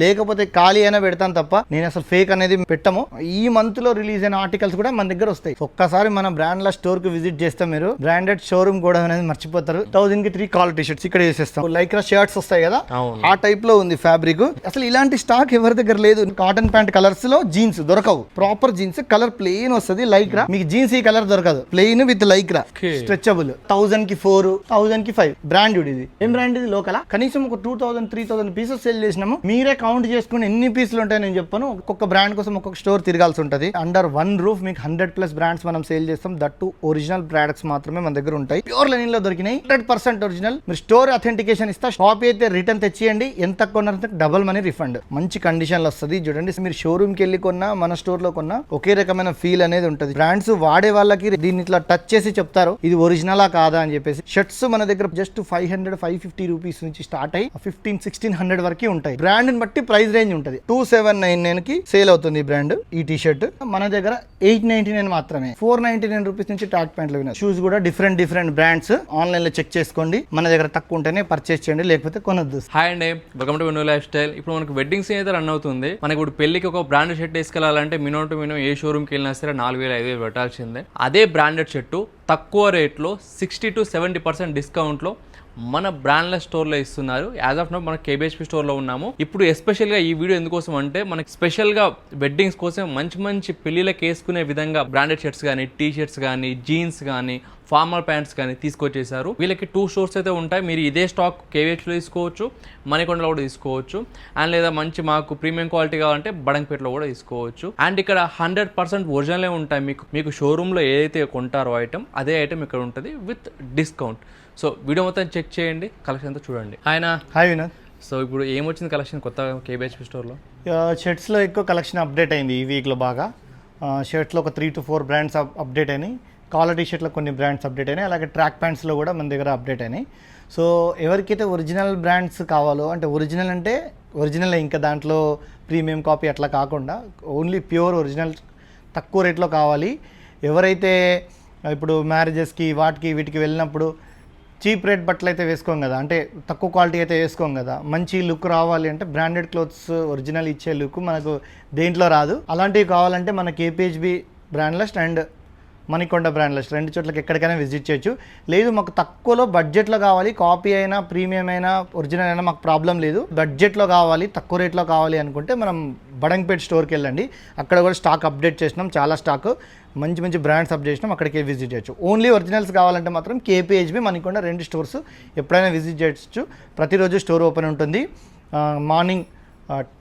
లేకపోతే ఖాళీ అయినా పెడతాను తప్ప నేను అసలు ఫేక్ అనేది పెట్టము. ఈ మంత్ లో రిలీజ్ అయిన ఆర్టికల్స్ కూడా మన దగ్గర వస్తాయి. ఒక్కసారి మన బ్రాండ్ల స్టోర్ కి విజిట్ చేస్తే మీరు బ్రాండెడ్ షోరూమ్ కూడా అనేది మర్చిపోతారు. 1000 కి 3 క్వాలిటీ షర్ట్స్ ఇక్కడ చేసేస్తాం. లైక్రా షర్ట్స్ వస్తాయి కదా, ఆ టైప్ లో ఉంది ఫ్యాబ్రిక్. అసలు ఇలాంటి స్టాక్ ఎవరి దగ్గర లేదు. కాటన్ ప్యాంట్ కలర్స్ లో జీన్స్ దొరకవు. ప్రాపర్ జీన్స్ కలర్ ప్లెయిన్ వస్తుంది. లైక్రా మీకు జీన్స్ ఈ కలర్ దొరకదు. Plain with Lycra stretchable. 1000 కి 4, 1000 కి 5. బ్రాండెడ్ ఇది. ఏం బ్రాండ్ ఇది? లోకల్. కనీసం ఒక 2000, 3000 పీసెస్ సేల్ చేసినాము. మీరే కౌంట్ చేసుకుని ఎన్ని పీసులు ఉంటాయి నేను చెప్పాను. ఒక్కొక్క బ్రాండ్ కోసం ఒక్కొక్క స్టోర్ తిరగాల్సి ఉంటుంది. అండర్ వన్ రూఫ్ మీకు 100+ బ్రాండ్స్ మనం సేల్ చేస్తాం. దట్టు ఒరిజినల్ ప్రొడక్ట్స్ మాత్రమే మన దగ్గర ఉంటాయి. ప్యూర్ లెనిన్ లో దొరికినాయి. 100% ఒరిజినల్. మీరు స్టోర్ అథెంటికేషన్ ఇస్తా. షాప్ అయితే రిటర్న్ తెచ్చియండి. ఎంత కొన్నారంటే డబుల్ మనీ రిఫండ్. మంచి కండిషన్ లో వస్తుంది. చూడండి, మీరు షోరూమ్ కి వెళ్ళి కొన్నా మన స్టోర్ లో కొన్నా ఒకే రకమైన ఫీల్ అనేది ఉంటుంది. బ్రాండ్స్ వాడే వాళ్ళకి దీన్ని ఇట్లా టచ్ చేసి చెప్తారు ఇది ఒరిజినలా కాదా అని చెప్పేసి. షర్ట్స్ మన దగ్గర జస్ట్ 500, 550 రూపీస్ నుంచి స్టార్ట్ అయ్యి 1500-1600 వరకు ఉంటాయి. బ్రాండ్ బట్టి ప్రైస్ రేంజ్ ఉంటుంది. 2799 కి సేల్ అవుతుంది ఈ బ్రాండ్. ఈ టీ షర్ట్ మన దగ్గర 899 మాత్రమే. 499 రూపీస్ నుంచి ట్రాక్ ప్యాంట్లు విన్నారు. షూస్ కూడా డిఫరెంట్ బ్రాండ్స్ ఆన్లైన్ లో చెక్ చేసుకోండి. మన దగ్గర తక్కువ ఉంటేనే పర్చేస్ చేయండి, లేకపోతే కొనొద్దు. హాయ్ అండి, welcome to venue life style. ఇప్పుడు మనకు వెడ్డింగ్ సీజన్ అయితే రన్ అవుతుంది. మనకి ఇప్పుడు పెళ్లికి ఒక బ్రాండ్ షర్ట్ వేసుకెళ్ళాలంటే మినిమం టు మినిమం ఏ షోరూమ్ కి వెళ్ళినా సరే 4000-5000 పెట్టాల్సిందే. అదే బ్రాండెడ్ షర్టు తక్కువ రేట్లో 60-70% డిస్కౌంట్లో మన బ్రాండ్ల స్టోర్లో ఇస్తున్నారు. యాజ్ ఆఫ్ నౌ మన కేబిహెచ్పి స్టోర్లో ఉన్నాము. ఇప్పుడు ఎస్పెషల్గా ఈ వీడియో ఎందుకోసం అంటే మనకి స్పెషల్గా వెడ్డింగ్స్ కోసం మంచి పెళ్లిళ్ళకి వేసుకునే విధంగా బ్రాండెడ్ షర్ట్స్ కానీ, టీ షర్ట్స్ కానీ, జీన్స్ కానీ, ఫార్మల్ ప్యాంట్స్ కానీ తీసుకొచ్చేసారు. వీళ్ళకి 2 స్టోర్స్ అయితే ఉంటాయి. మీరు ఇదే స్టాక్ కేవీహెచ్లో తీసుకోవచ్చు, మణికొండలో కూడా తీసుకోవచ్చు, అండ్ లేదా మంచి మాకు ప్రీమియం క్వాలిటీ కావాలంటే బడంగపేటలో కూడా తీసుకోవచ్చు. అండ్ ఇక్కడ 100% ఒరిజినలే ఉంటాయి. మీకు షోరూంలో ఏదైతే కొంటారో ఐటమ్ అదే ఐటమ్ ఇక్కడ ఉంటుంది విత్ డిస్కౌంట్. సో వీడియో మొత్తం చెక్ చేయండి, కలెక్షన్ అంతా చూడండి. హాయ్ వినోద్. సో ఇప్పుడు ఏమొచ్చింది కలెక్షన్ కొత్త కేబిహెచ్పి స్టోర్లో? షర్ట్స్లో ఎక్కువ కలెక్షన్ అప్డేట్ అయింది ఈ వీక్లో బాగా. షర్ట్స్లో ఒక 3 to 4 బ్రాండ్స్ అప్డేట్ అయినాయి. కాలర్ టీ షర్ట్లో కొన్ని బ్రాండ్స్ అప్డేట్ అయినాయి. అలాగే ట్రాక్ ప్యాంట్స్లో కూడా మన దగ్గర అప్డేట్ అయినాయి. సో ఎవరికైతే ఒరిజినల్ బ్రాండ్స్ కావాలో, అంటే ఒరిజినల్ ఇంకా దాంట్లో ప్రీమియం కాపీ అట్లా కాకుండా ఓన్లీ ప్యూర్ ఒరిజినల్ తక్కువ రేట్లో కావాలి. ఎవరైతే ఇప్పుడు మ్యారేజెస్కి వీటికి వెళ్ళినప్పుడు చీప్ రేట్ బట్టలు అయితే వేసుకోం కదా, అంటే తక్కువ క్వాలిటీ అయితే వేసుకోం కదా, మంచి లుక్ రావాలి అంటే బ్రాండెడ్ క్లోత్స్ ఒరిజినల్ ఇచ్చే లుక్ మనకు దేంట్లో రాదు. అలాంటివి కావాలంటే మన కేపీహెచ్బి బ్రాండ్లెస్ట్ అండ్ మణికొండ బ్రాండ్లెస్ట్ 2 చోట్లకి ఎక్కడికైనా విజిట్ చేయొచ్చు. లేదు మాకు తక్కువలో బడ్జెట్లో కావాలి, కాపీ అయినా ప్రీమియం అయినా ఒరిజినల్ అయినా మాకు ప్రాబ్లం లేదు, బడ్జెట్లో కావాలి తక్కువ రేట్లో కావాలి అనుకుంటే మనం బడంగపేట్ స్టోర్కి వెళ్ళండి. అక్కడ కూడా స్టాక్ అప్డేట్ చేసినాం, చాలా స్టాక్ మంచి బ్రాండ్స్ అప్డేట్ చేసినాం. అక్కడికి విజిట్ చేయొచ్చు. ఓన్లీ ఒరిజినల్స్ కావాలంటే మాత్రం కేపీహెచ్బి మణికొండ 2 స్టోర్స్ ఎప్పుడైనా విజిట్ చేయొచ్చు. ప్రతిరోజు స్టోర్ ఓపెన్ ఉంటుంది. మార్నింగ్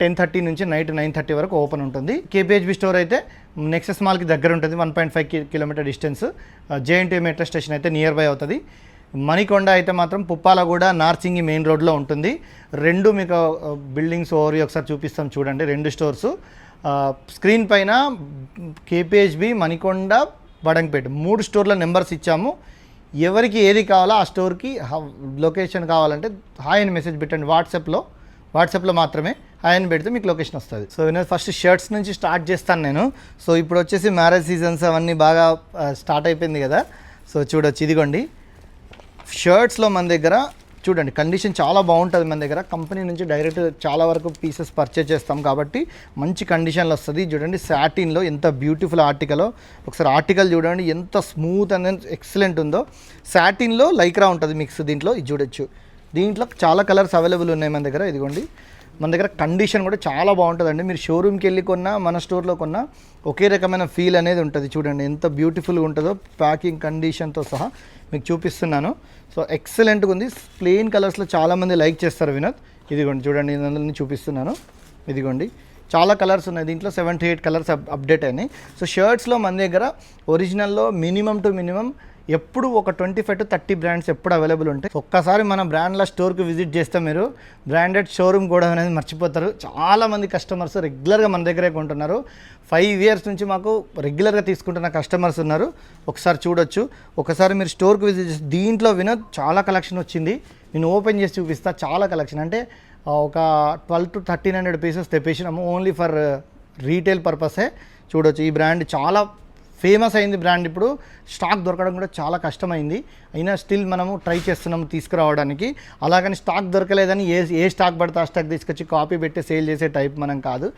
10:30 నుంచి నైట్ 9:30 వరకు ఓపెన్ ఉంటుంది. కేపీహెచ్బి స్టోర్ అయితే నెక్సెస్ మాల్కి దగ్గర ఉంటుంది. 1.5 kilometre distance. JNT metro station అయితే నియర్ బై అవుతుంది. మణికొండ అయితే మాత్రం పుప్పాలగూడ నార్సింగి మెయిన్ రోడ్లో ఉంటుంది. 2 మీకు బిల్డింగ్స్ ఓవర్ ఒకసారి చూపిస్తాం చూడండి. 2 స్టోర్స్ స్క్రీన్ పైన కేపీహెచ్బి మణికొండ బడంగపేట 3 స్టోర్ల నెంబర్స్ ఇచ్చాము. ఎవరికి ఏది కావాలో ఆ స్టోర్కి లొకేషన్ కావాలంటే హాయ్ అని మెసేజ్ పెట్టండి. వాట్సాప్లో మాత్రమే హాయ్ అని పెడితే మీకు లొకేషన్ వస్తుంది. సో ఫస్ట్ షర్ట్స్ నుంచి స్టార్ట్ చేస్తాను నేను. సో ఇప్పుడు వచ్చేసి మ్యారేజ్ సీజన్స్ అవన్నీ బాగా స్టార్ట్ అయిపోయింది కదా. సో చూడొచ్చు, ఇదిగోండి షర్ట్స్లో మన దగ్గర చూడండి కండిషన్ చాలా బాగుంటుంది. మన దగ్గర కంపెనీ నుంచి డైరెక్ట్ చాలా వరకు పీసెస్ పర్చేజ్ చేస్తాం కాబట్టి మంచి కండిషన్లో వస్తుంది. చూడండి సాటిన్లో ఎంత బ్యూటిఫుల్ ఆర్టికలో, ఒకసారి ఆర్టికల్ చూడండి ఎంత స్మూత్ అండ్ ఎక్సలెంట్ ఉందో. సాటిన్లో లైక్రా ఉంటుంది మిక్స్. దీంట్లో ఇది చూడొచ్చు. దీంట్లో చాలా కలర్స్ అవైలబుల్ ఉన్నాయి మన దగ్గర. ఇదిగోండి మన దగ్గర కండిషన్ కూడా చాలా బాగుంటుందండి. మీరు షోరూమ్కి వెళ్ళి కొన్నా మన స్టోర్లో కొన్నా ఒకే రకమైన ఫీల్ అనేది ఉంటుంది. చూడండి ఎంత బ్యూటిఫుల్గా ఉంటుందో, ప్యాకింగ్ కండిషన్తో సహా మీకు చూపిస్తున్నాను. సో ఎక్సలెంట్గా ఉంది. ప్లెయిన్ కలర్స్లో చాలామంది లైక్ చేస్తారు వినోద్. ఇదిగోండి చూడండి, నేను చూపిస్తున్నాను. ఇదిగోండి చాలా కలర్స్ ఉన్నాయి. దీంట్లో 78 కలర్స్ అప్డేట్ అయినాయి. సో షర్ట్స్లో మన దగ్గర ఒరిజినల్లో మినిమం టు మినిమం ఎప్పుడు ఒక 25 to 30 బ్రాండ్స్ ఎప్పుడు అవైలబుల్ ఉంటాయి. ఒక్కసారి మన బ్రాండ్ల స్టోర్కి విజిట్ చేస్తే మీరు బ్రాండెడ్ షోరూమ్ కూడా అనేది మర్చిపోతారు. చాలామంది కస్టమర్స్ రెగ్యులర్గా మన దగ్గరే కొంటున్నారు. 5 years నుంచి మాకు రెగ్యులర్గా తీసుకుంటున్న కస్టమర్స్ ఉన్నారు. ఒకసారి చూడొచ్చు. ఒకసారి మీరు స్టోర్కి విజిట్ చేసి దీంట్లో వినోద్ చాలా కలెక్షన్ వచ్చింది. నేను ఓపెన్ చేసి చూపిస్తా. చాలా కలెక్షన్ అంటే ఒక 1200 to 1300 పీసెస్ తెప్పించినాము. ఓన్లీ ఫర్ రీటైల్ పర్పసే. చూడొచ్చు ఈ బ్రాండ్ చాలా ఫేమస్ అయింది బ్రాండ్. ఇప్పుడు స్టాక్ దొరకడం కూడా చాలా కష్టమైంది, అయినా స్టిల్ మనము ట్రై చేస్తున్నాము తీసుకురావడానికి. అలాగని స్టాక్ దొరకలేదని ఏ స్టాక్ పడితే ఆ స్టాక్ తీసుకొచ్చి కాపీ పెట్టి సేల్ చేసే టైప్ మనం కాదు.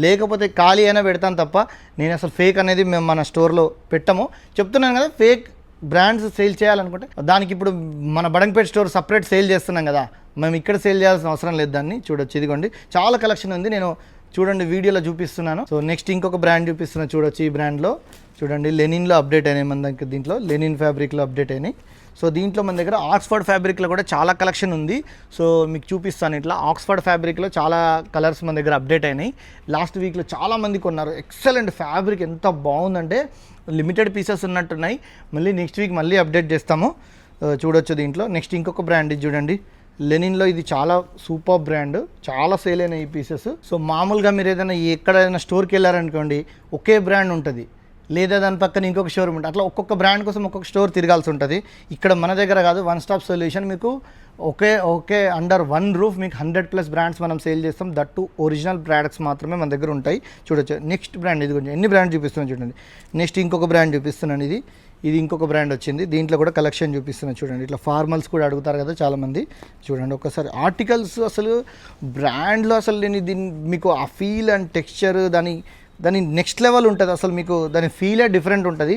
లేకపోతే ఖాళీ అయినా పెడతాను తప్ప నేను అసలు ఫేక్ అనేది మేము మన స్టోర్లో పెట్టము. చెప్తున్నాను కదా, ఫేక్ బ్రాండ్స్ సేల్ చేయాలనుకుంటే దానికి ఇప్పుడు మన బడంగపేట స్టోర్ సపరేట్ సేల్ చేస్తున్నాం కదా, మేము ఇక్కడ సేల్ చేయాల్సిన అవసరం లేదు. దాన్ని చూడొచ్చు, ఇదిగోండి చాలా కలెక్షన్ ఉంది, నేను చూడండి వీడియోలో చూపిస్తున్నాను. సో నెక్స్ట్ ఇంకొక బ్రాండ్ చూపిస్తున్నా, చూడొచ్చు. ఈ బ్రాండ్లో చూడండి లెనిన్లో అప్డేట్ అయినాయి మన దగ్గర, దీంట్లో లెనిన్ ఫ్యాబ్రిక్లో అప్డేట్ అయినాయి. సో దీంట్లో మన దగ్గర ఆక్స్ఫర్డ్ ఫ్యాబ్రిక్లో కూడా చాలా కలెక్షన్ ఉంది. సో మీకు చూపిస్తాను ఇట్లా. ఆక్స్ఫర్డ్ ఫ్యాబ్రిక్లో చాలా కలర్స్ మన దగ్గర అప్డేట్ అయినాయి. లాస్ట్ వీక్లో చాలామంది కొన్నారు. ఎక్సలెంట్ ఫ్యాబ్రిక్, ఎంత బాగుందంటే లిమిటెడ్ పీసెస్ ఉన్నట్టున్నాయి. మళ్ళీ నెక్స్ట్ వీక్ మళ్ళీ అప్డేట్ చేస్తాము, చూడొచ్చు దీంట్లో. నెక్స్ట్ ఇంకొక బ్రాండ్ ఇది చూడండి, లెనిన్లో. ఇది చాలా సూపర్ బ్రాండ్, చాలా సేల్ అయినాయి ఈ పీసెస్. సో మామూలుగా మీరు ఏదైనా ఎక్కడైనా స్టోర్కి వెళ్ళారనుకోండి, ఒకే బ్రాండ్ ఉంటుంది, లేదా దాని పక్కన ఇంకొక షోరూమ్ ఉంటుంది. అట్లా ఒక్కొక్క బ్రాండ్ కోసం ఒక్కొక్క స్టోర్ తిరగాల్సి ఉంటుంది. ఇక్కడ మన దగ్గర కాదు, వన్ స్టాప్ సొల్యూషన్. మీకు ఒకే అండర్ వన్ రూఫ్ మీకు 100+ బ్రాండ్స్ మనం సేల్ చేస్తాం. దట్టు ఒరిజినల్ ప్రోడక్ట్స్ మాత్రమే మన దగ్గర ఉంటాయి. చూడొచ్చు నెక్స్ట్ బ్రాండ్, ఇది కొంచెం ఎన్ని బ్రాండ్ చూపిస్తున్నాను చూడండి. నెక్స్ట్ ఇంకొక బ్రాండ్ చూపిస్తున్నాను, ఇది ఇంకొక బ్రాండ్ వచ్చింది. దీంట్లో కూడా కలెక్షన్ చూపిస్తున్నాను చూడండి. ఇట్లా ఫార్మల్స్ కూడా అడుగుతారు కదా చాలామంది, చూడండి ఒకసారి ఆర్టికల్స్. అసలు బ్రాండ్లో అసలు నేను దీన్ని మీకు ఆ ఫీల్ అండ్ టెక్స్చర్ దాని నెక్స్ట్ లెవెల్ ఉంటుంది. అసలు మీకు దాని ఫీలే డిఫరెంట్ ఉంటుంది.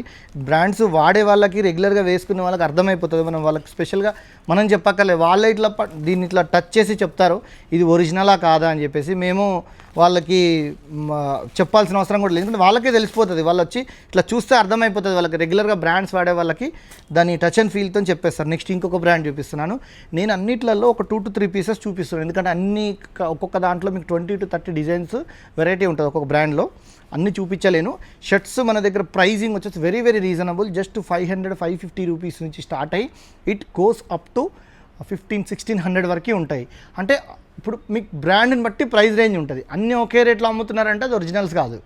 బ్రాండ్స్ వాడే వాళ్ళకి, రెగ్యులర్గా వేసుకునే వాళ్ళకి అర్థమైపోతుంది. మనం వాళ్ళకి స్పెషల్గా మనం చెప్పక్కర్లేదు, వాళ్ళే ఇట్లా దీన్ని ఇట్లా టచ్ చేసి చెప్తారు ఇది ఒరిజినలా కాదా అని చెప్పేసి. మేము వాళ్ళకి చెప్పాల్సిన అవసరం కూడా లేదు, ఎందుకంటే వాళ్ళకే తెలిసిపోతుంది. వాళ్ళు వచ్చి ఇట్లా చూస్తే అర్థమైపోతుంది వాళ్ళకి. రెగ్యులర్గా బ్రాండ్స్ వాడే వాళ్ళకి దాన్ని టచ్ అండ్ ఫీల్తో చెప్పేస్తారు. నెక్స్ట్ ఇంకొక బ్రాండ్ చూపిస్తున్నాను. నేను అన్నిట్లలో ఒక 2 to 3 పీసెస్ చూపిస్తున్నాను, ఎందుకంటే ఒక్కొక్క దాంట్లో మీకు 20 to 30 డిజైన్స్ వెరైటీ ఉంటుంది ఒక్కొక్క బ్రాండ్లో. అన్నీ చూపించలేను. షర్ట్స్ మన దగ్గర ప్రైజింగ్ వచ్చేసి very very reasonable, just 500-550 rupees నుంచి స్టార్ట్ అయ్యి ఇట్ గోస్ అప్ టు 1500-1600 వరకు ఉంటాయి. అంటే ఇప్పుడు మీకు బ్రాండ్ని బట్టి ప్రైస్ రేంజ్ ఉంటుంది. అన్నీ ఒకే రేట్లో అమ్ముతున్నారంటే అది ఒరిజినల్స్ కాదు.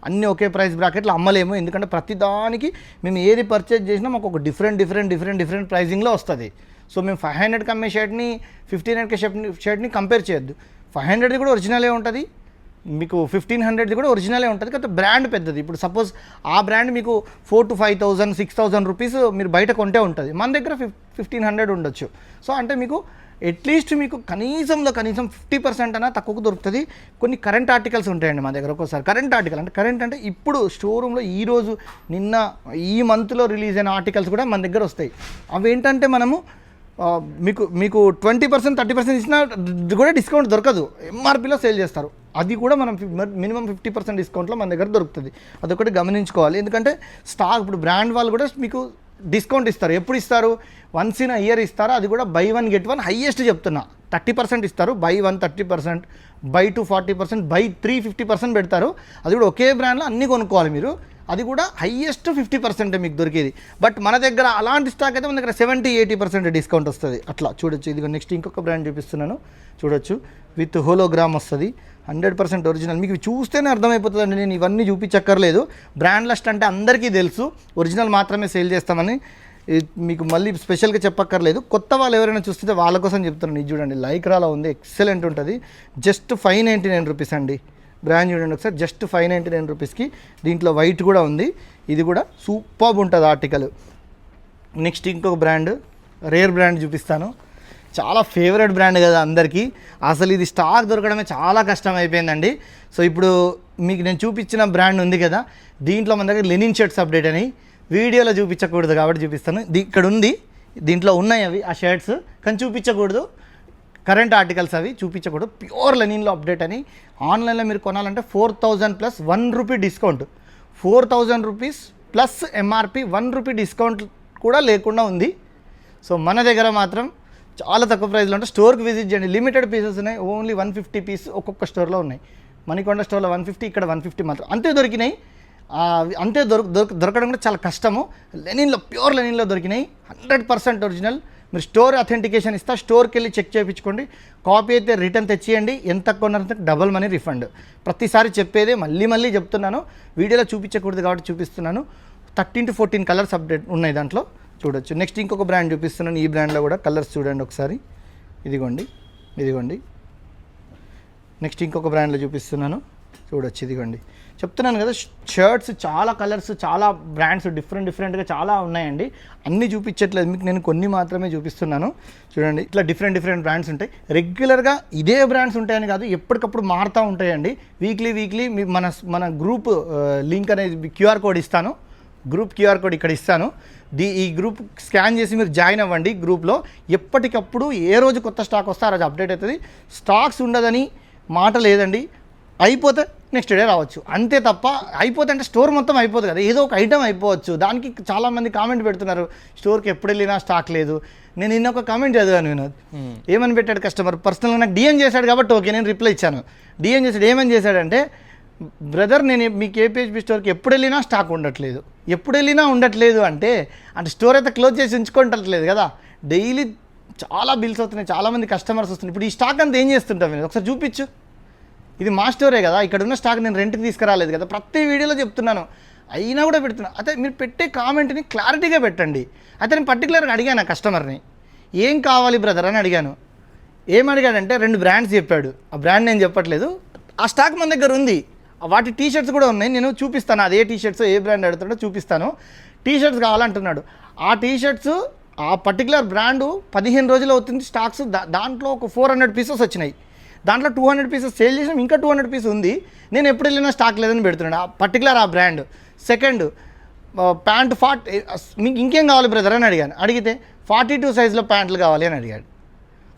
అన్నీ ఒకే ప్రైస్ బ్రాకెట్లో అమ్మలేము, ఎందుకంటే ప్రతి దానికి మేము ఏది పర్చేజ్ చేసినా మాకు ఒక డిఫరెంట్ ప్రైజింగ్లో వస్తుంది. సో మేము 500కి అమ్మే షర్ట్ని 1500కి షర్ట్ని కంపేర్ చేయొద్దు. 500ది కూడా ఒరిజినలే ఉంటుంది, మీకు 1500ది కూడా ఒరిజినలే ఉంటుంది, కాకపోతే బ్రాండ్ పెద్దది. ఇప్పుడు సపోజ్ ఆ బ్రాండ్ మీకు 4,000 to 5,000 6,000 రూపీస్ మీరు బయట కొంటే ఉంటుంది, మన దగ్గర 1500 ఉండొచ్చు. సో అంటే మీకు అట్లీస్ట్ మీకు కనీసం 50% అయినా తక్కువకు దొరుకుతుంది. కొన్ని కరెంట్ ఆర్టికల్స్ ఉంటాయండి మా దగ్గర. ఒక్కోసారి కరెంట్ అంటే ఇప్పుడు స్టోరూమ్లో ఈరోజు నిన్న ఈ మంత్లో రిలీజ్ అయిన ఆర్టికల్స్ కూడా మన దగ్గర వస్తాయి. అవి ఏంటంటే మనము మీకు 20% 30% ఇచ్చినా కూడా డిస్కౌంట్ దొరకదు, ఎంఆర్పీలో సేల్ చేస్తారు. అది కూడా మనం మినిమం 50% డిస్కౌంట్లో మన దగ్గర దొరుకుతుంది. అదొకటి గమనించుకోవాలి, ఎందుకంటే స్టాక్ ఇప్పుడు బ్రాండ్ వాళ్ళు కూడా మీకు డిస్కౌంట్ ఇస్తారు. ఎప్పుడు ఇస్తారు? వన్స్ ఇన్ ఇయర్ ఇస్తారు. అది కూడా బై 1 get 1 హైయెస్ట్ చెప్తున్నా 30% ఇస్తారు. బై 1 30%, బై 2 40%, బై 3 50% పెడతారు. అది కూడా ఒకే బ్రాండ్లో అన్నీ కొనుక్కోవాలి మీరు. అది కూడా హైయెస్ట్ 50% మీకు దొరికేది. బట్ మన దగ్గర అలాంటి స్టాక్ అయితే మన దగ్గర 70-80% డిస్కౌంట్ వస్తుంది. అట్లా చూడొచ్చు. ఇది నెక్స్ట్ ఇంకొక బ్రాండ్ చూపిస్తున్నాను, చూడొచ్చు. విత్ హోలోగ్రామ్ వస్తుంది, 100% ఒరిజినల్. మీకు చూస్తేనే అర్థమైపోతుందండి, నేను ఇవన్నీ చూపించక్కర్లేదు. బ్రాండ్ లిస్ట్ అంటే అందరికీ తెలుసు, ఒరిజినల్ మాత్రమే సేల్ చేస్తామని మీకు మళ్ళీ స్పెషల్గా చెప్పక్కర్లేదు. కొత్త వాళ్ళు ఎవరైనా చూస్తుంటే వాళ్ళ కోసం చెప్తున్నాను. ఇది చూడండి, లైక్రాలో ఉంది, ఎక్సలెంట్ ఉంటుంది. జస్ట్ 599 రూపీస్ అండి. బ్రాండ్ చూడండి ఒకసారి, జస్ట్ 599 రూపీస్కి. దీంట్లో వైట్ కూడా ఉంది, ఇది కూడా సూపర్బ్ ఉంటుంది ఆర్టికల్. నెక్స్ట్ ఇంకొక బ్రాండ్, రేర్ బ్రాండ్ చూపిస్తాను. చాలా ఫేవరెట్ బ్రాండ్ కదా అందరికీ. అసలు ఇది స్టాక్ దొరకడమే చాలా కష్టం అయిపోయిందండి. సో ఇప్పుడు మీకు నేను చూపించిన బ్రాండ్ ఉంది కదా, దీంట్లో మన దగ్గర లెనిన్ షర్ట్స్ అప్డేట్ అని వీడియోలో చూపించకూడదు కాబట్టి చూపిస్తాను. ఇక్కడ ఉంది, దీంట్లో ఉన్నాయి అవి ఆ షర్ట్స్, కానీ చూపించకూడదు. కరెంట్ ఆర్టికల్స్ అవి చూపించకూడదు. ప్యూర్ లెనిన్లో అప్డేట్ అని. ఆన్లైన్లో మీరు కొనాలంటే 4000 plus 1 rupee discount, 4000 rupees plus MRP 1 rupee discount కూడా లేకుండా ఉంది. సో మన దగ్గర మాత్రం చాలా తక్కువ ప్రైస్లో ఉంటాయి. స్టోర్కి విజిట్ చేయండి, లిమిటెడ్ పీసెస్ ఉన్నాయి. ఓన్లీ 150 పీస్ ఒక్కొక్క స్టోర్లో ఉన్నాయి. మణికొండ స్టోర్లో 150, ఇక్కడ 150 మాత్రం అంతే దొరికినాయి. అంతే దొరకడం కూడా చాలా కష్టము. లెనిన్లో, ప్యూర్ లెనిన్లో దొరికినాయి, 100% ఒరిజినల్. మీరు స్టోర్ అథెంటికేషన్ ఇస్తా, స్టోర్కి వెళ్ళి చెక్ చేయించుకోండి. కాపీ అయితే రిటర్న్ తెచ్చియండి, ఎంత కొన్నారంటే డబుల్ మనీ రిఫండ్. ప్రతిసారి చెప్పేదే, మళ్ళీ చెప్తున్నాను. వీడియోలో చూపించకూడదు కాబట్టి చూపిస్తున్నాను. 13 to 14 కలర్స్ అప్డేట్ ఉన్నాయి దాంట్లో, చూడొచ్చు. నెక్స్ట్ ఇంకొక బ్రాండ్ చూపిస్తున్నాను. ఈ బ్రాండ్లో కూడా కలర్స్ చూడండి ఒకసారి, ఇదిగోండి. నెక్స్ట్ ఇంకొక బ్రాండ్లో చూపిస్తున్నాను, చూడొచ్చు ఇదిగోండి చెప్తున్నాను కదా షర్ట్స్ చాలా కలర్స్ చాలా బ్రాండ్స్ డిఫరెంట్గా చాలా ఉన్నాయండి. అన్నీ చూపించట్లేదు మీకు, నేను కొన్ని మాత్రమే చూపిస్తున్నాను. చూడండి ఇట్లా డిఫరెంట్ బ్రాండ్స్ ఉంటాయి. రెగ్యులర్గా ఇదే బ్రాండ్స్ ఉంటాయని కాదు, ఎప్పటికప్పుడు మారుతూ ఉంటాయండి. వీక్లీ మన గ్రూప్ లింక్ అనేది క్యూఆర్ కోడ్ ఇస్తాను, గ్రూప్ క్యూఆర్ కోడ్ ఇక్కడ ఇస్తాను. ఈ గ్రూప్ స్కాన్ చేసి మీరు జాయిన్ అవ్వండి. గ్రూప్లో ఎప్పటికప్పుడు ఏ రోజు కొత్త స్టాక్ వస్తే ఆ రోజు అప్డేట్ అవుతుంది. స్టాక్స్ ఉండదని మాట లేదండి, అయిపోతే నెక్స్ట్ డే రావచ్చు అంతే తప్ప, అయిపోతే అంటే స్టోర్ మొత్తం అయిపోదు కదా, ఏదో ఒక ఐటమ్ అయిపోవచ్చు. దానికి చాలామంది కామెంట్ పెడుతున్నారు స్టోర్కి ఎప్పుడు వెళ్ళినా స్టాక్ లేదు. నేను నిన్న ఒక కామెంట్ చదివాను వినోద్, ఏమని పెట్టాడు కస్టమర్ పర్సనల్గా నాకు డిఎం చేశాడు కాబట్టి ఓకే నేను రిప్లై ఇచ్చాను. డిఎం చేశాడు, ఏమని చేశాడంటే బ్రదర్ నేను మీ కేపీహెచ్బి స్టోర్కి ఎప్పుడు వెళ్ళినా స్టాక్ ఉండట్లేదు. ఎప్పుడు వెళ్ళినా ఉండట్లేదు అంటే స్టోర్ అయితే క్లోజ్ చేసి ఉంచుకోవట్లేదు కదా, డైలీ చాలా బిల్స్ అవుతున్నాయి, చాలామంది కస్టమర్స్ వస్తున్నాయి. ఇప్పుడు ఈ స్టాక్ అంతా ఏం చేస్తుంటాం నేను ఒకసారి చూపించు, ఇది మా స్టోరే కదా, ఇక్కడ ఉన్న స్టాక్ నేను రెంట్కి తీసుకురాలేదు కదా, ప్రతి వీడియోలో చెప్తున్నాను, అయినా కూడా పెడుతున్నాను. అయితే మీరు పెట్టే కామెంట్ని క్లారిటీగా పెట్టండి. అయితే నేను పర్టికులర్గా అడిగాను కస్టమర్ని, ఏం కావాలి బ్రదర్ అని అడిగాను. ఏమడిగాడంటే 2 బ్రాండ్స్ చెప్పాడు, ఆ బ్రాండ్ నేను చెప్పట్లేదు, ఆ స్టాక్ మన దగ్గర ఉంది, వాటి టీషర్ట్స్ కూడా ఉన్నాయి, నేను చూపిస్తాను. అదే టీషర్ట్స్ ఏ బ్రాండ్ అడుగుతాడో చూపిస్తాను. టీషర్ట్స్ కావాలంటున్నాడు. ఆ టీషర్ట్స్ ఆ పర్టికులర్ బ్రాండు 15 రోజులు అవుతుంది స్టాక్స్, దాంట్లో ఒక 400 పీసెస్ వచ్చినాయి, దాంట్లో 200 పీసెస్ సేల్ చేసాం, ఇంకా 200 పీస్ ఉంది, నేను ఎప్పుడు వెళ్ళినా స్టాక్ లేదని పెడుతున్నాడు ఆ పర్టికులర్ ఆ బ్రాండ్. సెకండ్ ప్యాంట్ మీకు ఇంకేం కావాలి బ్రదర్ అని అడిగాను. అడిగితే 42 సైజులో ప్యాంట్లు కావాలి అని అడిగాడు.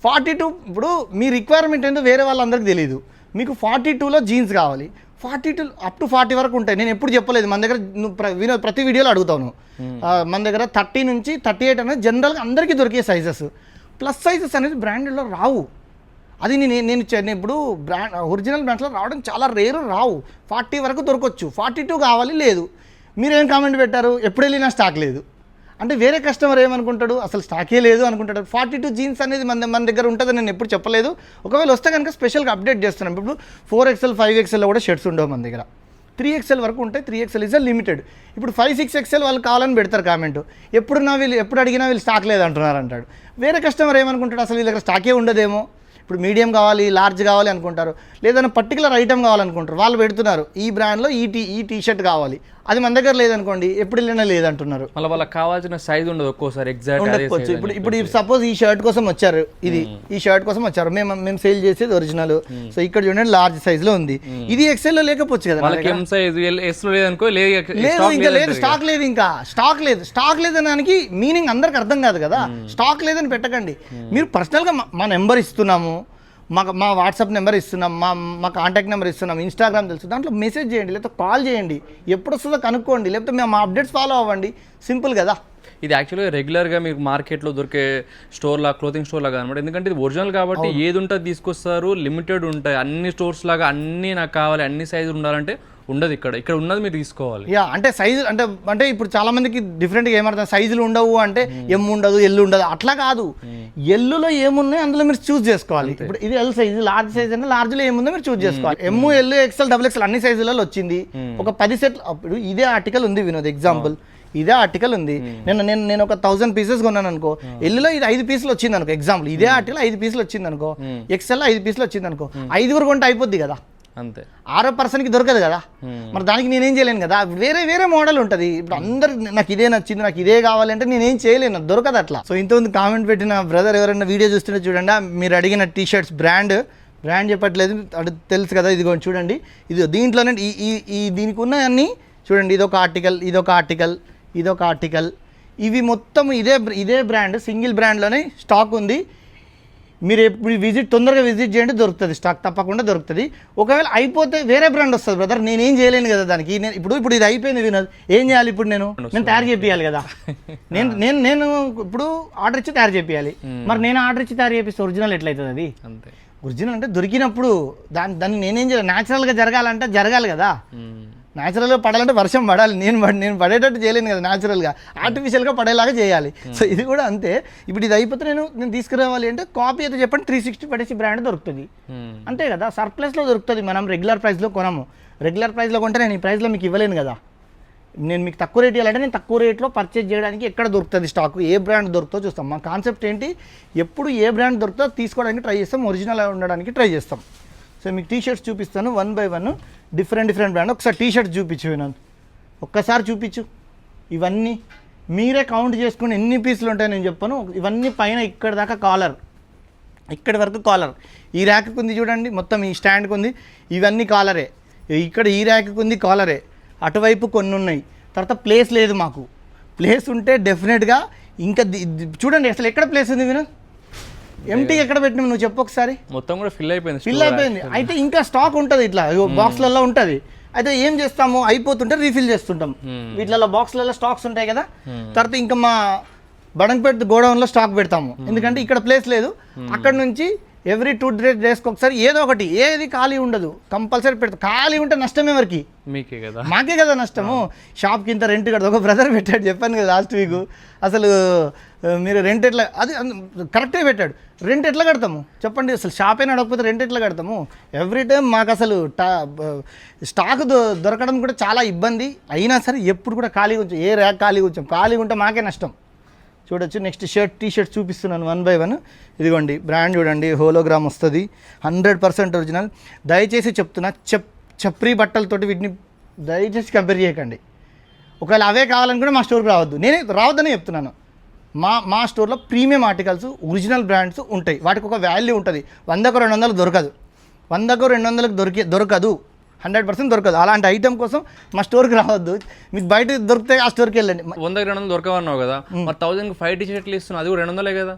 42 ఇప్పుడు మీ రిక్వైర్మెంట్ ఏంటో వేరే వాళ్ళందరికీ తెలియదు, మీకు 42లో జీన్స్ కావాలి, 42 అప్ టు 40 వరకు ఉంటాయి. నేను ఎప్పుడు చెప్పలేదు, మన దగ్గర నువ్వు ప్రతి వీడియోలో అడుగుతాను, మన దగ్గర 30 నుంచి 38 అనేది జనరల్గా అందరికీ దొరికే సైజెస్. ప్లస్ సైజెస్ అనేది బ్రాండెడ్లో రావు, అది నేను ఇప్పుడు ఒరిజినల్ బ్రాండ్స్లో రావడం చాలా రేరు, రావు. 40 వరకు దొరకవచ్చు, 42 కావాలి లేదు. మీరేం కామెంట్ పెట్టారు, ఎప్పుడు వెళ్ళినా స్టాక్ లేదు అంటే వేరే కస్టమర్ ఏమనుకుంటాడు, అసలు స్టాకే లేదు అనుకుంటాడు. 42 జీన్స్ అనేది మన దగ్గర ఉంటుందని నేను ఎప్పుడు చెప్పలేదు. ఒకవేళ వస్తే కనుక స్పెషల్గా అప్డేట్ చేస్తున్నాం. ఇప్పుడు 4XL 5XLలో కూడా షర్ట్స్ ఉండవు మన దగ్గర, 3XL వరకు ఉంటాయి. 3XL is limited. ఇప్పుడు 5, 6XL వాళ్ళు కావాలని పెడతారు కామెంట్, ఎప్పుడు అడిగినా వీళ్ళు స్టాక్ లేదంటున్నారు అంటాడు. వేరే కస్టమర్ ఏమనుకుంటాడు, అసలు వీళ్ళ దగ్గర స్టాకే ఉండదేమో, ఇప్పుడు మీడియం కావాలి లార్జ్ కావాలి అనుకుంటారు, లేదన్నా పర్టికులర్ ఐటమ్ కావాలనుకుంటారు, వాళ్ళు పెడుతున్నారు ఈ బ్రాండ్లో ఈ టీషర్ట్ కావాలి, అది మన దగ్గర లేదనుకోండి ఎప్పుడు వెళ్ళినా లేదంటున్నారు. మళ్ళీ వాళ్ళకి కావాల్సిన సైజ్ ఉండదు, ఒక్కోసారి ఎగ్జాక్ట్ ఉండకపోవచ్చు. ఇప్పుడు సపోజ్ ఈ షర్ట్ కోసం వచ్చారు, ఈ షర్ట్ కోసం వచ్చారు, మేము సేల్ చేసేది ఒరిజినల్, సో ఇక్కడ చూడండి లార్జ్ సైజ్ లో ఉంది, ఇది ఎక్సెల్ లో లేకపోవచ్చు కదా, ఇంకా లేదు స్టాక్ లేదు, ఇంకా స్టాక్ లేదనడానికి మీనింగ్ అందరికి అర్థం కాదు కదా. స్టాక్ లేదని పెట్టకండి, మీరు పర్సనల్గా మా నెంబర్ ఇస్తున్నాము, మా వాట్సాప్ నెంబర్ ఇస్తున్నాం, మా కాంటాక్ట్ నెంబర్ ఇస్తున్నాం, ఇన్స్టాగ్రామ్ తెలుసు, దాంట్లో మెసేజ్ చేయండి, లేకపోతే కాల్ చేయండి, ఎప్పుడు వస్తుందో కనుక్కోండి, లేకపోతే మేము మా అప్డేట్స్ ఫాలో అవ్వండి, సింపుల్ కదా. ఇది యాక్చువల్గా రెగ్యులర్గా మీకు మార్కెట్లో దొరికే క్లోతింగ్ స్టోర్ లాగా అనమాట, ఎందుకంటే ఇది ఒరిజినల్ కాబట్టి ఏది ఉంటుంది తీసుకొస్తారు, లిమిటెడ్ ఉంటాయి. అన్ని స్టోర్స్ లాగా అన్నీ నాకు కావాలి అన్ని సైజులు ఉండాలంటే ఉండదు, ఇక్కడ ఉన్నది మీరు తీసుకోవాలి. అంటే సైజు అంటే ఇప్పుడు చాలా మందికి డిఫరెంట్గా ఏమర్థం, సైజులు ఉండవు అంటే ఎమ్ ఉండదు ఎల్లు ఉండదు, అట్లా కాదు. ఎల్లులో ఏమున్నాయి అందులో మీరు చూస్ చేసుకోవాలి. ఇప్పుడు ఇది ఎల్ సైజు, లార్జ్ సైజ్ అంటే లార్జ్లో ఏముందో మీరు చూస్ చేసుకోవాలి. ఎమ్, ఎల్, ఎక్స్ఎల్, XXL అన్ని సైజులలో వచ్చింది. ఒక 10 సెట్లు, అప్పుడు ఇదే ఆర్టికల్ ఉంది వినోద్, ఎగ్జాంపుల్ ఇదే ఆర్టికల్ ఉంది, నేను ఒక 1000 పీసెస్ కొన్నాను అనుకో, ఎల్లులో ఇది 5 పీసులు వచ్చింది అనుకో, ఎగ్జాంపుల్ ఇదే ఆర్టికల్ 5 పీసులు వచ్చింది అనుకో, ఎక్స్ఎల్ 5 పీసులు వచ్చింది అనుకో, 5 కొంటే అయిపోద్ది కదా, అంతే. 6వ పర్సన్కి దొరకదు కదా, మరి దానికి నేనేం చేయలేను కదా. వేరే మోడల్ ఉంటుంది. ఇప్పుడు అందరు నాకు ఇదే నచ్చింది, నాకు ఇదే కావాలంటే నేనేం చేయలేను, దొరకదు అట్లా. సో ఇంతకుముందు కామెంట్ పెట్టిన బ్రదర్ ఎవరైనా వీడియో చూస్తుంటే చూడండి, మీరు అడిగిన టీషర్ట్స్ బ్రాండ్ చెప్పట్లేదు, అది తెలుసు కదా, ఇదిగో చూడండి, ఇది దీంట్లోనే దీనికి ఉన్నవన్నీ చూడండి, ఇదొక ఆర్టికల్, ఇవి మొత్తం ఇదే బ్రాండ్, సింగిల్ బ్రాండ్లోనే స్టాక్ ఉంది. మీరు ఎప్పుడు తొందరగా విజిట్ చేయండి, దొరుకుతుంది స్టాక్, తప్పకుండా దొరుకుతుంది. ఒకవేళ అయిపోతే వేరే బ్రాండ్ వస్తుంది బ్రదర్, నేనేం చేయలేను కదా దానికి. ఇప్పుడు ఇది అయిపోయింది వినోద్, ఏం చేయాలి ఇప్పుడు, నేను తయారు చేయాలి కదా, నేను ఇప్పుడు ఆర్డర్ ఇచ్చి తయారు చేయాలి. మరి నేను ఆర్డర్ ఇచ్చి తయారు చేపిస్తే ఒరిజినల్ ఎట్లయితుంది, అది అంతే. ఒరిజినల్ అంటే దొరికినప్పుడు దాన్ని నేనేం చేయాలి, న్యాచురల్గా జరగాలంటే జరగాలి కదా, న్యాచురల్గా పడాలంటే వర్షం పడాలి, నేను పడేటట్టు చేయలేను కదా, న్యాచురల్గా ఆర్టిఫిషియల్గా పడేలాగా చేయాలి. సో ఇది కూడా అంతే. ఇప్పుడు ఇది అయిపోతే నేను తీసుకురావాలి అంటే కాపీ అయితే చెప్పండి 360 పడేసి బ్రాండ్ దొరుకుతుంది, అంతే కదా. సర్ప్లస్లో దొరుకుతుంది, మనం రెగ్యులర్ ప్రైస్లో కొనము. రెగ్యులర్ ప్రైస్లో కొంటే నేను ఈ ప్రైస్లో మీకు ఇవ్వలేను కదా, నేను మీకు తక్కువ రేట్ ఇవ్వాలంటే నేను తక్కువ రేట్లో పర్చేజ్ చేయడానికి ఎక్కడ దొరుకుతుంది స్టాక్, ఏ బ్రాండ్ దొరుకుతుందో చూస్తాం. మా కాన్సెప్ట్ ఏంటి, ఎప్పుడు ఏ బ్రాండ్ దొరుకుతుందో తీసుకోవడానికి ట్రై చేస్తాం, ఒరిజినల్ ఉండడానికి ట్రై చేస్తాం. సో మీకు టీ షర్ట్స్ చూపిస్తాను 1 by 1 డిఫరెంట్ బ్రాండ్. ఒకసారి టీ షర్ట్స్ చూపించు వినోద్, ఒక్కసారి చూపించు. ఇవన్నీ మీరే కౌంట్ చేసుకుని ఎన్ని పీసులు ఉంటాయో నేను చెప్పాను. ఇవన్నీ పైన ఇక్కడ దాకా కాలర్, ఇక్కడి వరకు కాలర్. ఈ ర్యాక్కి ఉంది చూడండి, మొత్తం ఈ స్టాండ్కి ఉంది, ఇవన్నీ కాలరే. ఇక్కడ ఈ ర్యాక్కి ఉంది కాలరే, అటువైపు కొన్ని ఉన్నాయి. తర్వాత ప్లేస్ లేదు మాకు. ప్లేస్ ఉంటే డెఫినెట్గా ఇంకా చూడండి అసలు ఎక్కడ ప్లేస్ ఉంది వినోద్, ఎంటీ ఎక్కడ పెట్టినావు నువ్వు చెప్పు ఒకసారి. మొత్తం కూడా ఫిల్ అయిపోయింది. అయితే ఇంకా స్టాక్ ఉంటుంది ఇట్లా బాక్స్లలో ఉంటుంది. అయితే ఏం చేస్తాము, అయిపోతుంటే రీఫిల్ చేస్తుంటాం. వీటిలలో బాక్స్లలో స్టాక్స్ ఉంటాయి కదా, తర్వాత ఇంకా మా బడంగపేట గోడౌన్లో స్టాక్ పెడతాము. ఎందుకంటే ఇక్కడ ప్లేస్ లేదు. అక్కడ నుంచి ఎవ్రీ 2 daysకి ఒకసారి ఏదో ఒకటి, ఏది ఖాళీ ఉండదు, కంపల్సరీ పెడతాం. ఖాళీ ఉంటే నష్టం ఎవరికి? మీకే కదా, మాకే కదా నష్టము. షాప్కి ఇంత రెంట్ కడతాం. ఒక బ్రదర్ పెట్టాడు, చెప్పాను కదా లాస్ట్ వీక్. అసలు మీరు రెంట్ ఎట్లా, అది కరెక్టే పెట్టాడు. రెంట్ ఎట్లా కడతాము చెప్పండి? అసలు షాప్ అయినా అడగకపోతే రెంట్ ఎట్లా కడతాము? ఎవ్రీ టైం మాకు అసలు స్టాక్ దొరకడం కూడా చాలా ఇబ్బంది. అయినా సరే ఎప్పుడు కూడా ఖాళీగా ఉంచాం, ఏ ర్యాక్ ఖాళీగా ఉంచాం. ఖాళీగా ఉంటే మాకే నష్టం. చూడొచ్చు. నెక్స్ట్ టీ షర్ట్ చూపిస్తున్నాను 1 by 1. ఇదిగోండి బ్రాండ్ చూడండి, హోలోగ్రామ్ వస్తుంది, 100% ఒరిజినల్. దయచేసి చెప్తున్నా, చప్రీ బట్టలతోటి వీటిని దయచేసి కంపేర్ చేయకండి. ఒకవేళ అవే కావాలనుకుంటే మా స్టోర్కి రావద్దు. నేనే రావద్దని చెప్తున్నాను. మా స్టోర్లో ప్రీమియం ఆర్టికల్స్, ఒరిజినల్ బ్రాండ్స్ ఉంటాయి. వాటికి ఒక వాల్యూ ఉంటుంది. 100కు 200 దొరకదు, 100కు 200 దొరకదు, 100% దొరకదు. అలాంటి ఐటమ్ కోసం మా స్టోర్కి రావద్దు. మీకు బయట దొరికితే ఆ స్టోర్కి వెళ్ళండి. 100-200 దొరకవన్నావు కదా, మరి 1000కి 5 టీ-షర్ట్లు ఇస్తున్నావు, అది కూడా 200 కదా.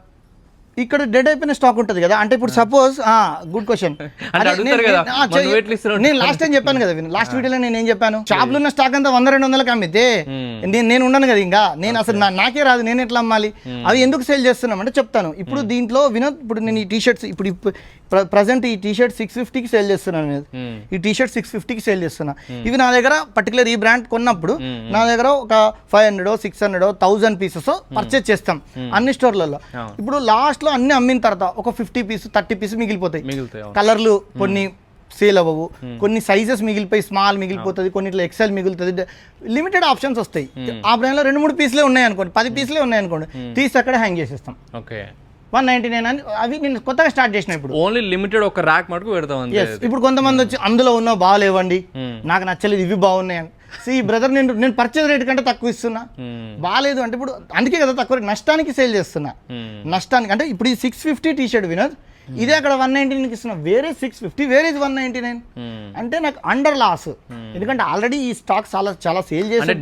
ఇక్కడ డెడ్ అయిపోయిన స్టాక్ ఉంటుంది కదా. అంటే ఇప్పుడు సపోజ్ గుడ్ క్వశ్చన్, నేను లాస్ట్ టైం చెప్పాను కదా, లాస్ట్ వీడియోలో నేను ఏం చెప్పాను, షాప్లో ఉన్న స్టాక్ అంతా 100-200కి అమ్మితే నేను ఉన్నాను కదా, ఇంకా నేను అసలు నాకే రాదు, నేను ఎట్లా అమ్మాలి? అవి ఎందుకు సేల్ చేస్తున్నాం అంటే చెప్తాను. ఇప్పుడు దీంట్లో వినోద్, ఇప్పుడు నేను ఈ టీషర్ట్స్ ఇప్పుడు ప్రజెంట్ ఈ టీషర్ట్ 650కి సేల్ చేస్తున్నాను. ఈ టీషర్ట్ 650కి సేల్ చేస్తున్నా. ఇవి నా దగ్గర పర్టికులర్ ఈ బ్రాండ్ కొన్నప్పుడు నా దగ్గర ఒక 500, 600, 1000 పీసెస్ పర్చేజ్ చేస్తాం అన్ని స్టోర్లలో. ఇప్పుడు లాస్ట్ లో అన్ని అమ్మిన తర్వాత ఒక 50 పీస్ 30 పీస్ మిగిలిపోతాయి. కలర్లు కొన్ని సేల్ అవ్వవు, కొన్ని సైజెస్ మిగిలిపోయి, స్మాల్ మిగిలిపోతుంది, కొన్నిట్లో ఎక్సెల్ మిగులుతుంది, లిమిటెడ్ ఆప్షన్స్ వస్తాయి. ఆ బ్రాండ్లో 2-3 పీసులే ఉన్నాయి అనుకోండి, 10 పీసులే ఉన్నాయి అనుకోండి, తీసి అక్కడ హ్యాంగ్ చేసేస్తాం. ఓకే, 199 అని. అవి నేను కొత్తగా స్టార్ట్ చేసిన. ఇప్పుడు ఓన్లీ లిమిటెడ్ ఒక ర్యాక్ మటుకు పెడతాం. ఇప్పుడు కొంతమంది వచ్చి అందులో ఉన్న బాగాలేవండి, నాకు నచ్చలేదు, ఇవి బాగున్నాయి. ఈ బ్రదర్ నేను పర్చేజ్ రేట్ కంటే తక్కువ ఇస్తున్నా, బాగాలేదు అంటే ఇప్పుడు అందుకే కదా తక్కువ నష్టానికి సేల్ చేస్తున్నా. నష్టానికి అంటే ఇప్పుడు ఈ 650 టీ-షర్ట్ వినోద్, ఇదే అక్కడ 199కి ఇస్తున్నా, వేరే 650, వేరే 199 అంటే నాకు అండర్ లాస్. ఎందుకంటే ఆల్రెడీ ఈ స్టాక్ చాలా సేల్ చేసి